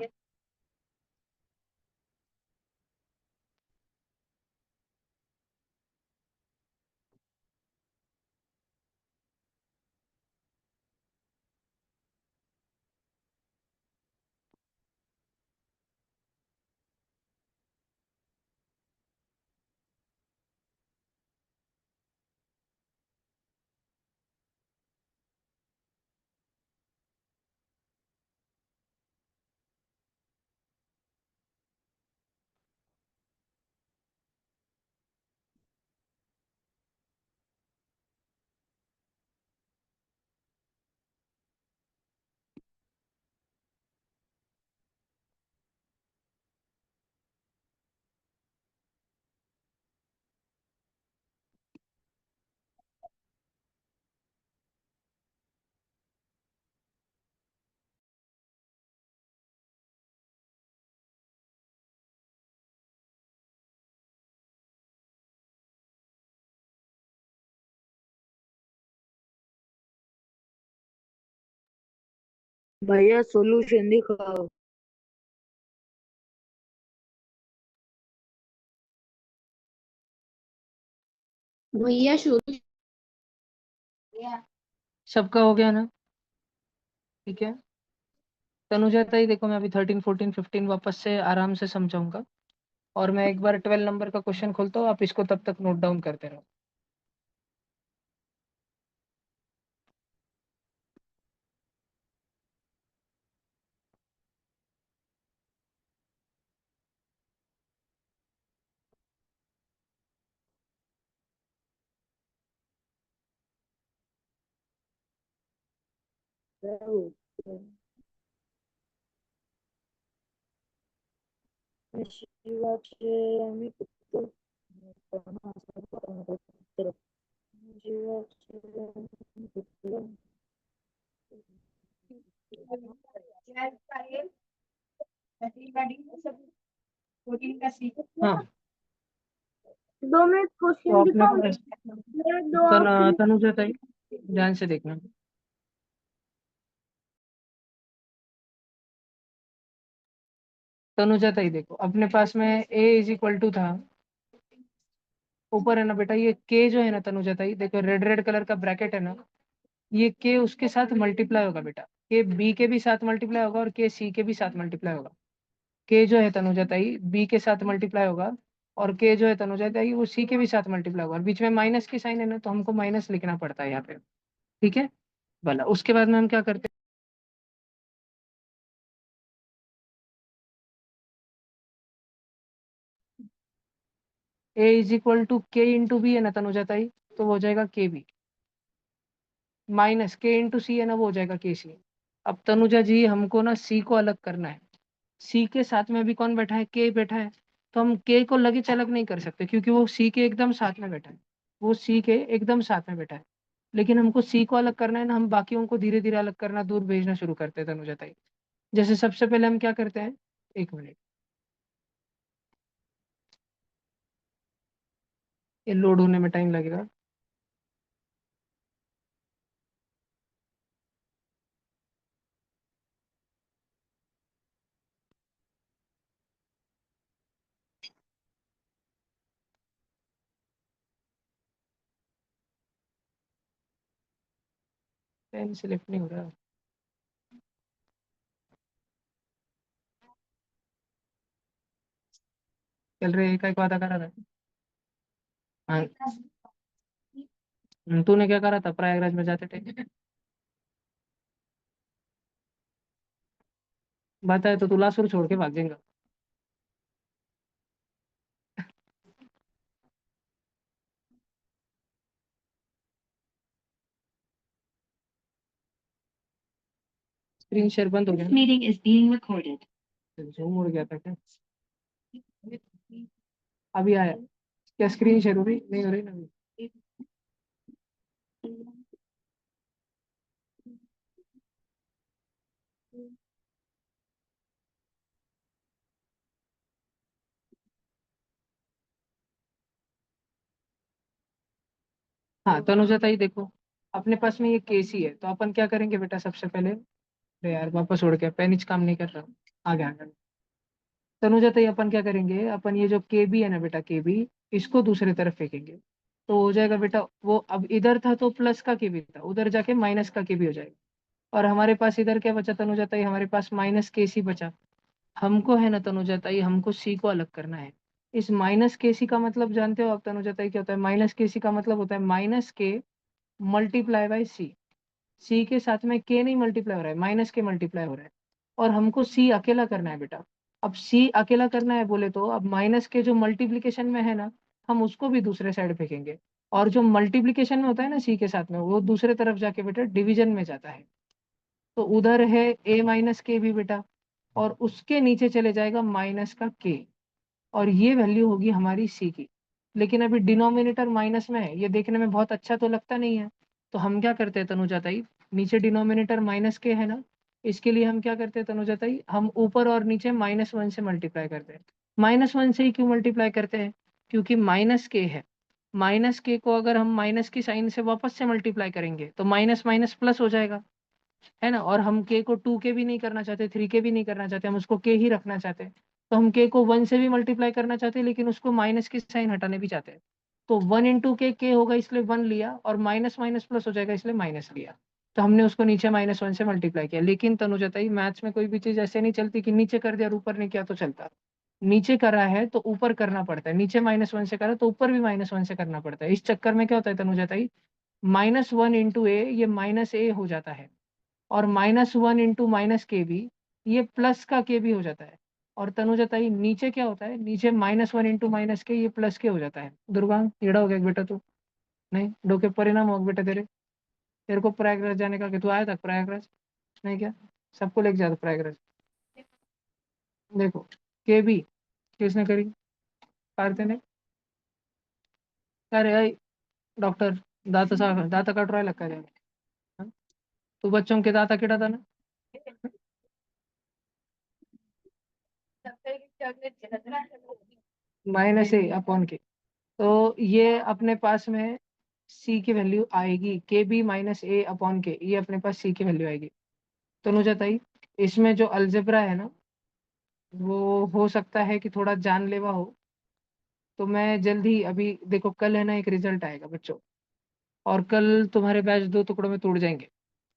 भैया सॉल्यूशन दिखाओ। भैया शुरू। सबका हो गया ना? ठीक है। तनुजा ताई देखो, मैं अभी 13 14 15 वापस से आराम से समझाऊंगा, और मैं एक बार 12 नंबर का क्वेश्चन खोलता हूँ, आप इसको तब तक नोट डाउन करते रहो। शिवाचे आम्ही उत्तर हाँ, 2 मिनट तो क्वेश्चन आपने दिखाओ। मेरे 2 ऑप्शन। तनुजा ताई ध्यान से देखना। तनुजा ताई देखो, अपने पास में ए इज इक्वल टू था, ऊपर है ना बेटा, ये के जो है ना तनुजा ताई देखो, रेड रेड कलर का ब्रैकेट है ना, ये के उसके साथ मल्टीप्लाई होगा बेटा, के बी के भी साथ मल्टीप्लाई होगा और के सी के भी साथ मल्टीप्लाई होगा। के जो है तनुजा ताई बी के साथ मल्टीप्लाई होगा, और के जो है तनुजा ताई वो सी के भी साथ मल्टीप्लाई होगा, और बीच में माइनस की साइन है ना, तो हमको माइनस लिखना पड़ता है यहाँ पे। ठीक है भला, उसके बाद में हम क्या करते हैं, ए इज इक्वल टू के इंटू बी है ना तनुजा ताई, तो वो हो जाएगा के बी, माइनस के इंटू सी है ना, वो हो जाएगा के सी। अब तनुजा जी हमको ना सी को अलग करना है, सी के साथ में अभी कौन बैठा है, के बैठा है, तो हम के को लगेच अलग नहीं कर सकते, क्योंकि वो सी के एकदम साथ में बैठा है, वो सी के एकदम साथ में बैठा है। लेकिन हमको सी को अलग करना है ना, हम बाकियों को धीरे धीरे अलग करना, दूर भेजना शुरू करते हैं तनुजा ताई। जैसे सबसे पहले हम क्या करते हैं, एक मिनट, ये लोड होने में टाइम लगेगा। पेन सिलेक्ट नहीं हो रहा, चल रहे एक एक वादा करा था। हाँ, तूने क्या करा था प्रयागराज में जाते थे? बता है तो तू लासुर छोड़ के भाग जाएगा। स्क्रीन शेयर बंद हो गया। Meeting is being recorded. Zoom उड़ गया था क्या? अभी आया क्या? स्क्रीन शेयर हो रही नहीं हो रही ना अभी? हाँ तनुजा ताई देखो, अपने पास में ये केसी है, तो अपन क्या करेंगे बेटा सबसे पहले, अरे यार वापस उड़ गया, पेन काम नहीं कर रहा, आ गया आ गया। तनुजा ताई अपन क्या करेंगे, अपन ये जो के बी है ना बेटा, के बी इसको दूसरे तरफ फेंकेंगे, तो हो जाएगा बेटा, वो अब इधर था तो प्लस का के बी था, उधर जाके माइनस का के बी हो जाएगा, और हमारे पास इधर क्या बचा तनुजा ताई, हमारे पास माइनस के सी बचा। हमको है ना तनुजा ताई, हमको सी को अलग करना है। इस माइनस के सी का मतलब जानते हो आप तनुजा ताई क्या होता है? माइनस के सी का मतलब होता है माइनस के मल्टीप्लाई बाय सी। सी के साथ में के नहीं मल्टीप्लाई हो रहा है, माइनस के मल्टीप्लाई हो रहा है, और हमको सी अकेला करना है बेटा। अब सी अकेला करना है बोले तो अब माइनस के जो मल्टीप्लीकेशन में है ना, हम उसको भी दूसरे साइड फेंकेंगे, और जो मल्टीप्लीकेशन में होता है ना सी के साथ में, वो दूसरे तरफ जाके बेटा डिवीजन में जाता है, तो उधर है ए माइनस के भी बेटा, और उसके नीचे चले जाएगा माइनस का के, और ये वैल्यू होगी हमारी सी की। लेकिन अभी डिनोमिनेटर माइनस में है, ये देखने में बहुत अच्छा तो लगता नहीं है, तो हम क्या करते हैं तनुजा ताई, नीचे डिनोमिनेटर माइनस के है ना, इसके लिए हम क्या करते हैं तनुजा ताई, हम ऊपर और नीचे -1 से मल्टीप्लाई करते हैं। -1 से ही क्यों मल्टीप्लाई करते हैं? क्योंकि माइनस के है, माइनस के को अगर हम माइनस की साइन से वापस से मल्टीप्लाई करेंगे तो माइनस माइनस प्लस हो जाएगा, है ना, और हम के को 2 के भी नहीं करना चाहते, 3 के भी नहीं करना चाहते, हम उसको के ही रखना चाहते हैं, तो हम के को 1 से भी मल्टीप्लाई करना चाहते हैं, लेकिन उसको माइनस की साइन हटाने भी चाहते हैं। तो 1 into k होगा इसलिए 1 लिया, और माइनस माइनस प्लस हो जाएगा इसलिए माइनस लिया। तो हमने उसको नीचे -1 से मल्टीप्लाई किया। लेकिन तनुजा ही मैथ्स में कोई भी चीज ऐसे नहीं चलती कि नीचे कर दिया और ऊपर नहीं किया तो चलता। नीचे करा है तो ऊपर करना पड़ता है, नीचे -1 से करा तो ऊपर भी -1 से करना पड़ता है। इस चक्कर में क्या होता है तनुजा ही, -1 into a ये -a हो जाता है, और -1 into -k भी ये प्लस का k भी हो जाता है। और तनुजा ही नीचे क्या होता है, नीचे -1 into -k ये प्लस के हो जाता है। दुर्गांग येड़ा हो गया बेटा तू, नहीं डोके परिणाम हो बेटा तेरे। तेरे को प्रयागराज जाने का, कि तू आया था प्रयागराज, नहीं क्या? सबको लेके जाता प्रयागराज। देखो के भी किसने करी, पारते ने। अरे आई डॉक्टर दाता काट रहा है लगता है। हाँ? तू बच्चों के दाता किड़ा था ना। -a/k, तो ये अपने पास में c की वैल्यू आएगी, kb-a/k, ये अपने पास c की वैल्यू आएगी। तो मुझे बताइए, इसमें जो अलजेब्रा है ना, वो हो सकता है कि थोड़ा जानलेवा हो। तो मैं जल्दी, अभी देखो कल है ना एक रिजल्ट आएगा बच्चों, और कल तुम्हारे बैच 2 टुकड़ों में टूट जाएंगे,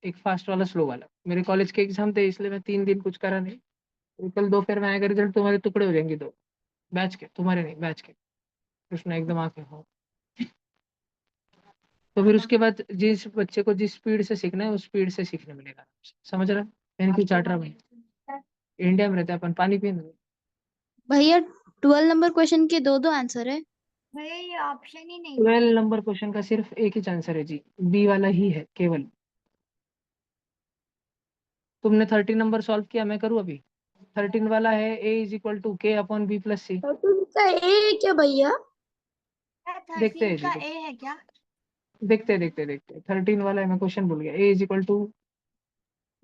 एक फास्ट वाला स्लो वाला। मेरे कॉलेज के एग्जाम थे इसलिए मैं 3 दिन कुछ करा नहीं। तो कल दोपहर में आएगा रिजल्ट, तुम्हारे टुकड़े हो जाएंगे 2, बैच के, तुम्हारे नहीं बैच के। कृष्णा एकदम आके हो। तो फिर उसके बाद जिस बच्चे को जिस स्पीड से सीखना है उस स्पीड से सीखने मिलेगा। समझ रहा? पेन क्यों चाट रहा भाई? इंडिया में रहता है अपन, पानी पीने। भैया 12 नंबर क्वेश्चन के दो दो आंसर है। भैया ये ऑप्शन ही नहीं 12 नंबर क्वेश्चन का सिर्फ एक ही आंसर है जी, बी वाला ही है केवल। तुमने 13 नंबर सॉल्व किया, मैं करूँ अभी? 13 वाला है a = k/b + c। 13 का ए है क्या भैया? देखते हैं 13 जी, का ए है क्या? देखते 13 वाला है, मैं क्वेश्चन भूल गया। a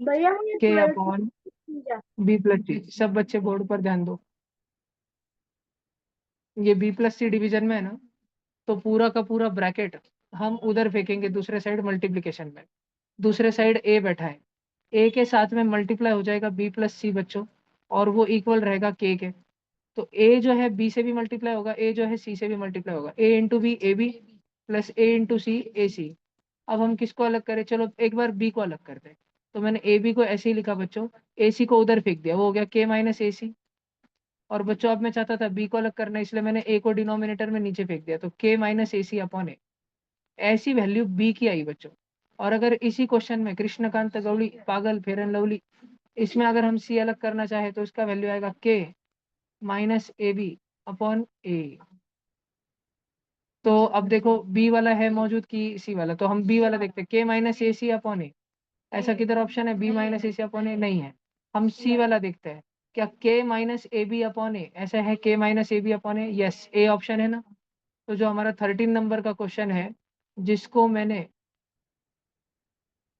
भैया मैंने k 12 अपॉन समझा। b+c। सब बच्चे बोर्ड पर ध्यान दो। ये b+c डिवीजन में है ना, तो पूरा का पूरा ब्रैकेट हम उधर फेंकेंगे दूसरे साइड मल्टीप्लिकेशन में। दूसरे साइड a बैठा है, a के साथ में मल्टीप्लाई हो जाएगा b+c बच्चों, और वो इक्वल रहेगा k के। तो a जो है b से भी मल्टीप्लाई होगा, a जो है c से भी मल्टीप्लाई होगा, a into B A B plus a into C A C. अब हम किसको अलग करें, चलो एक बार b को अलग करते हैं। तो मैंने ए बी को ऐसे ही लिखा बच्चों, ए सी को उधर फेंक दिया, वो हो गया k-a c। और बच्चों अब मैं चाहता था b को अलग करना, इसलिए मैंने a को डिनोमिनेटर में नीचे फेंक दिया, तो k-a c/a। ऐसी वैल्यू b की आई बच्चों। और अगर इसी क्वेश्चन में कृष्णकांत गौड़ी पागल फेयर एंड लवली, इसमें अगर हम c अलग करना चाहे तो इसका वैल्यू आएगा k-ab/a। तो अब देखो b वाला है मौजूद कि c वाला, तो हम b वाला देखते हैं, k-ac/a। ऐसा किधर ऑप्शन है b-ac/a? नहीं है। हम c वाला देखते हैं, क्या k-ab/a ऐसा है? k-ab/a, यस a ऑप्शन है ना। तो जो हमारा 13 नंबर का क्वेश्चन है, जिसको मैंने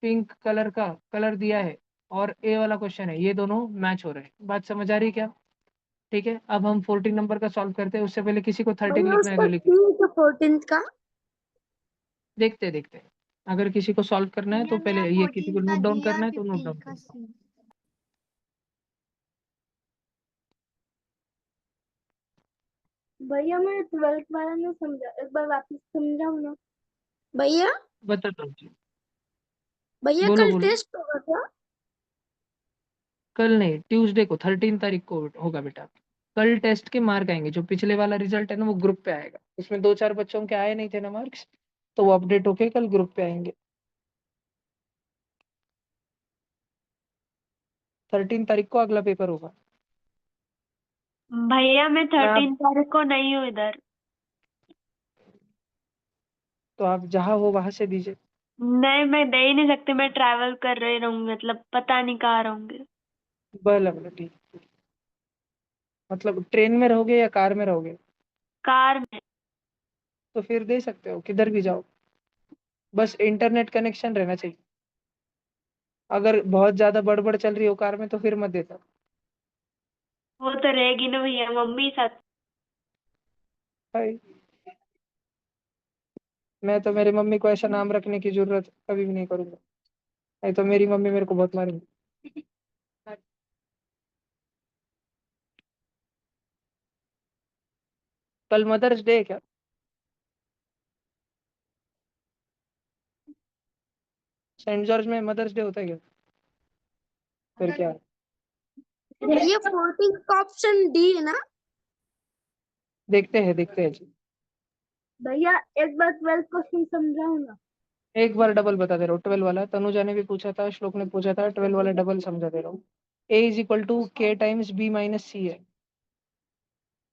पिंक कलर का कलर दिया है, और ए वाला क्वेश्चन है, ये दोनों मैच हो रहे हैं। बात समझ आ रही है क्या? ठीक है, अब हम 14 नंबर का सॉल्व करते हैं। उससे पहले किसी को 13 भैया लिखना है उसका तो लिख लो। 3 का 14 का। देखते हैं। अगर किसी को सॉल्व करना है तो भैया मेरा पहले ये, किसी 14 को का नोट डाउन दिया, करना है तो नोट 15 डाउन का करो। सी। भैया मैं 12th वाला नहीं समझा, एक बार वापस समझाओ ना। भैया बताता हूँ जी। भैया बोलो कल बोलो। टेस्ट होगा क्या? कल नहीं, ट्यूसडे को 13 तारीख को होगा बेटा। कल टेस्ट के मार्क आएंगे, जो पिछले वाला रिजल्ट है ना वो ग्रुप पे आएगा। उसमें 2-4 बच्चों के आए नहीं थे ना मार्क्स, तो वो अपडेट होके कल ग्रुप पे आएंगे। 13 तारीख को अगला पेपर होगा। भैया मैं मैं आप 13 तारीख को नहीं हूँ इधर। तो आप जहाँ हो वहां से दीजिए। नहीं, मैं दे ही नहीं सकती, मैं ट्रैवल कर रही रहूंगी, मतलब पता नहीं कहाँ रहूंगी। बल ठीक। मतलब ट्रेन में रहोगे या कार में रहोगे? कार में। तो फिर दे सकते हो, किधर भी जाओ, बस इंटरनेट कनेक्शन रहना चाहिए। अगर बहुत ज्यादा बड़बड़ चल रही हो कार में तो फिर मत देता। वो तो रहेगी ना भैया, मम्मी साथ। भाई, मैं तो मेरी मम्मी को ऐसा नाम रखने की जरूरत कभी भी नहीं करूंगा, नहीं तो मेरी मम्मी मेरे को बहुत मारेंगी। कल मदर्स डे है क्या? सेंट जॉर्ज में मदर्स डे होता है क्या? फिर क्या? भैया 14 का ऑप्शन डी है ना? देखते हैं जी। भैया एक बार 12 क्वेश्चन समझाओ ना। एक बार डबल बता दे रहा हूँ। 12 वाला तनुजा ने भी पूछा था, श्लोक ने पूछा था, 12 वाला डबल समझा दे रहा हूँ। a is equal to K times B minus सी है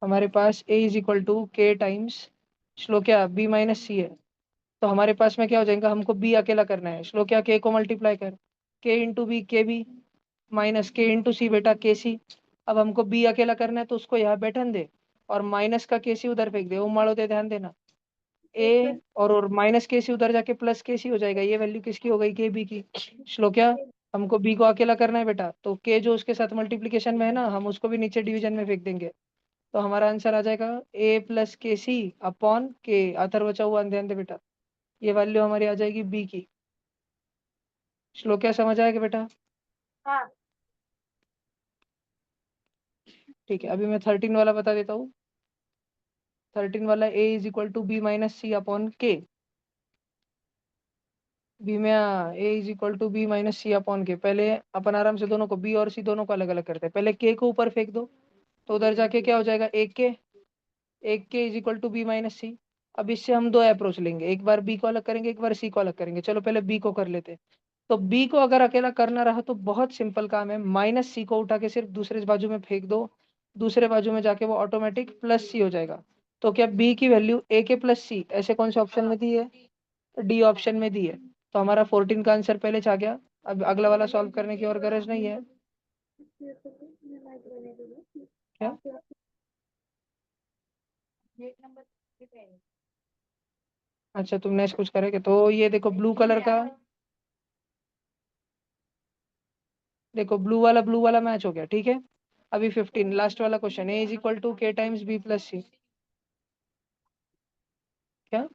हमारे पास। a is equal to K times श्लोक क्या b माइनस सी है। तो हमारे पास में क्या हो जाएगा, हमको b अकेला करना है। श्लोक क्या k को मल्टीप्लाई कर, k इंटू बी के बी माइनस k इंटू सी बेटा के सी। अब हमको b अकेला करना है तो उसको यहाँ बैठन दे और माइनस का के सी उधर फेंक दे। उमाड़ो दे, ध्यान देना। ए और माइनस के सी उधर जाके प्लस के सी हो जाएगा। ये वैल्यू किसकी हो गई, के बी की। श्लोक क्या, हमको बी को अकेला करना है बेटा, तो के जो उसके साथ मल्टीप्लीकेशन में है ना, हम उसको भी नीचे डिवीजन में फेंक देंगे। तो हमारा आंसर आ जाएगा ए प्लस के सी अपॉन के। अथर बचा हुआ ध्यान दे बेटा, ये वैल्यू हमारी आ जाएगी बी की। श्लोक क्या समझ आएगा बेटा? हाँ। ठीक है, अभी मैं 13 वाला बता देता हूँ। 13 वाला a is equal to B minus C upon K. B में a is equal to B minus C upon K. पहले अपन आराम से दोनों को b और c दोनों को अलग अलग करते हैं। पहले k को ऊपर फेंक दो तो उधर जाके क्या हो जाएगा, एक के is equal to B minus C. अब इससे हम दो अप्रोच लेंगे, एक बार b को अलग करेंगे, एक बार c को अलग करेंगे। चलो पहले b को कर लेते हैं। तो b को अगर अकेला करना रहा तो बहुत सिंपल काम है, माइनस सी को उठा के सिर्फ दूसरे बाजू में फेंक दो, दूसरे बाजू में जाके वो ऑटोमेटिक प्लस सी हो जाएगा। तो क्या b की वैल्यू a के प्लस सी ऐसे कौन से ऑप्शन में दी है, डी ऑप्शन में दी है। तो हमारा 14 का आंसर पहले आ गया। अब अगला वाला सॉल्व करने की और गरज नहीं है। क्या? अच्छा, तुम नेक्स्ट कुछ करेंगे तो ये देखो ब्लू कलर का, देखो ब्लू वाला मैच हो गया। ठीक है, अभी 15 लास्ट वाला question, A is equal to K times B plus C. क्या?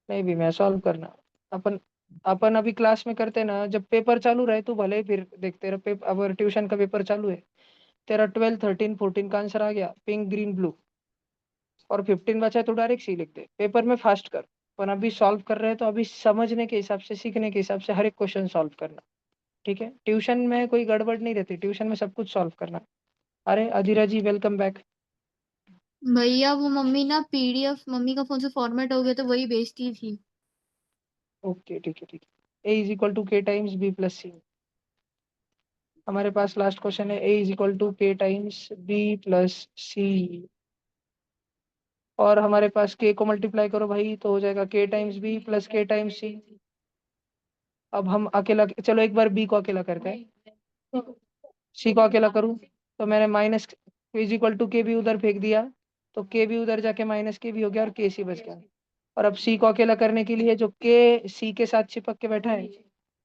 नहीं भी मैं सॉल्व करना। अपन अपन अभी क्लास में करते ना, जब पेपर चालू रहे तो भले ही फिर देखते रहे। पेपर अब ट्यूशन का पेपर चालू है, तेरा 12 13 14 का आंसर आ गया, पिंक ग्रीन ब्लू, और 15 बचा है तो डायरेक्ट सी लिख दे। पेपर में फास्ट कर, पर अभी सॉल्व कर रहे हैं तो अभी समझने के हिसाब से, सीखने के हिसाब से हर एक क्वेश्चन सॉल्व करना। ठीक है, ट्यूशन में कोई गड़बड़ नहीं रहती, ट्यूशन में सब कुछ सॉल्व करना। अरे अधीरा जी वेलकम बैक। भैया वो मम्मी ना पीडीएफ मम्मी का फोन से फॉर्मेट हो गया तो वही भेजती थी। ओके ठीक है, ए is equal to K times B plus सी। हमारे पास लास्ट क्वेश्चन है, ए is equal to K times B plus सी, और हमारे पास के को मल्टीप्लाई करो भाई तो हो जाएगा के टाइम्स बी प्लस के टाइम्स सी। अब हम अकेला, चलो एक बार बी को अकेला करते हैं, सी को अकेला करूं तो मैंने माइनस इज इक्वल टू के भी उधर फेंक दिया, तो के भी उधर जाके माइनस के भी हो गया और के सी बच गया। और अब सी को अकेला करने के लिए जो के सी के साथ चिपक के बैठा है,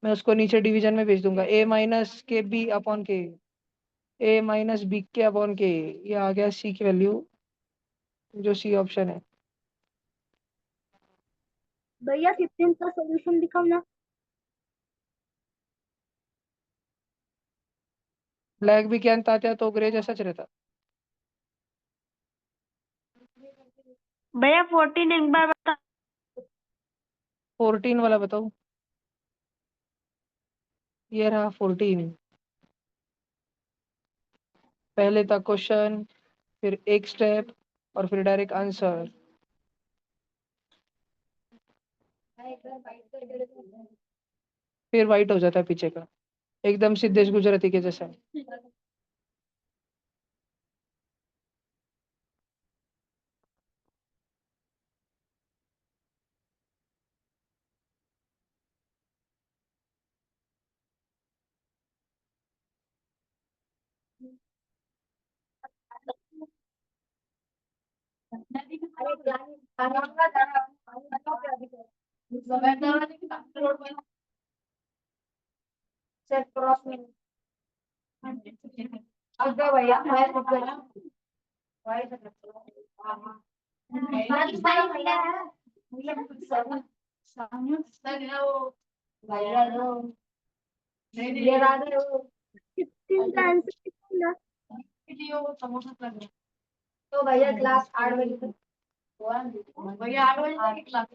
मैं उसको नीचे डिवीजन में भेज दूंगा, ए माइनस के बी अपॉन के, ए माइनस बी के अपॉन के। ये आ गया सी की वैल्यू, जो सी ऑप्शन है। भैया 15 का सॉल्यूशन दिखाओ ना। ब्लैक भी क्या आता है तो ग्रे जैसा रहता। भैया 14 एक बार बता। 14 वाला बताओ, ये रहा 14। पहले था क्वेश्चन, फिर एक स्टेप, और फिर डायरेक्ट आंसर। फिर वाइट हो जाता है पीछे का, एकदम सिद्धेश गुजराती के जैसा। फिफ्टीन का आंसर दिखाओ ना। तो भैया क्लास 8 बजे तक, भैया 8 बजे तक क्लास।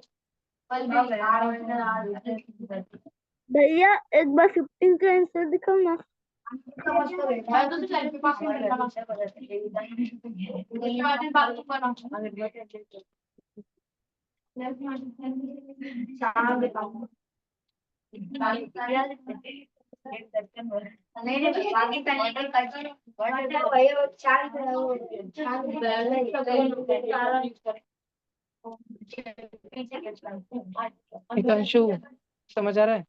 भैया एक बार 15 का आंसर दिखाओ ना। हितांशु, समझ आ रहा है?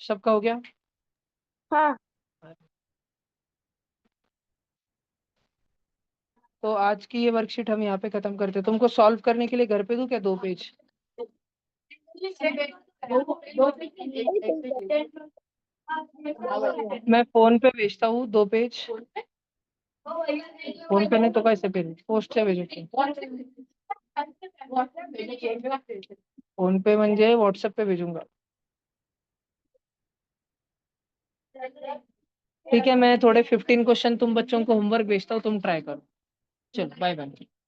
सबका हो गया? हाँ। तो आज की ये वर्कशीट हम यहाँ पे खत्म करते हैं। तुमको सॉल्व करने के लिए घर पे दूं क्या 2 पेज? मैं फोन पे भेजता हूँ 2 पेज। फोन पे नहीं तो कैसे भेजूं? पोस्ट से भेजू? फोन पे म्हणजे व्हाट्सएप पे भेजूंगा। ठीक है, मैं थोड़े 15 क्वेश्चन तुम बच्चों को होमवर्क भेजता हूँ, तुम ट्राई करो। चलो बाय बाय।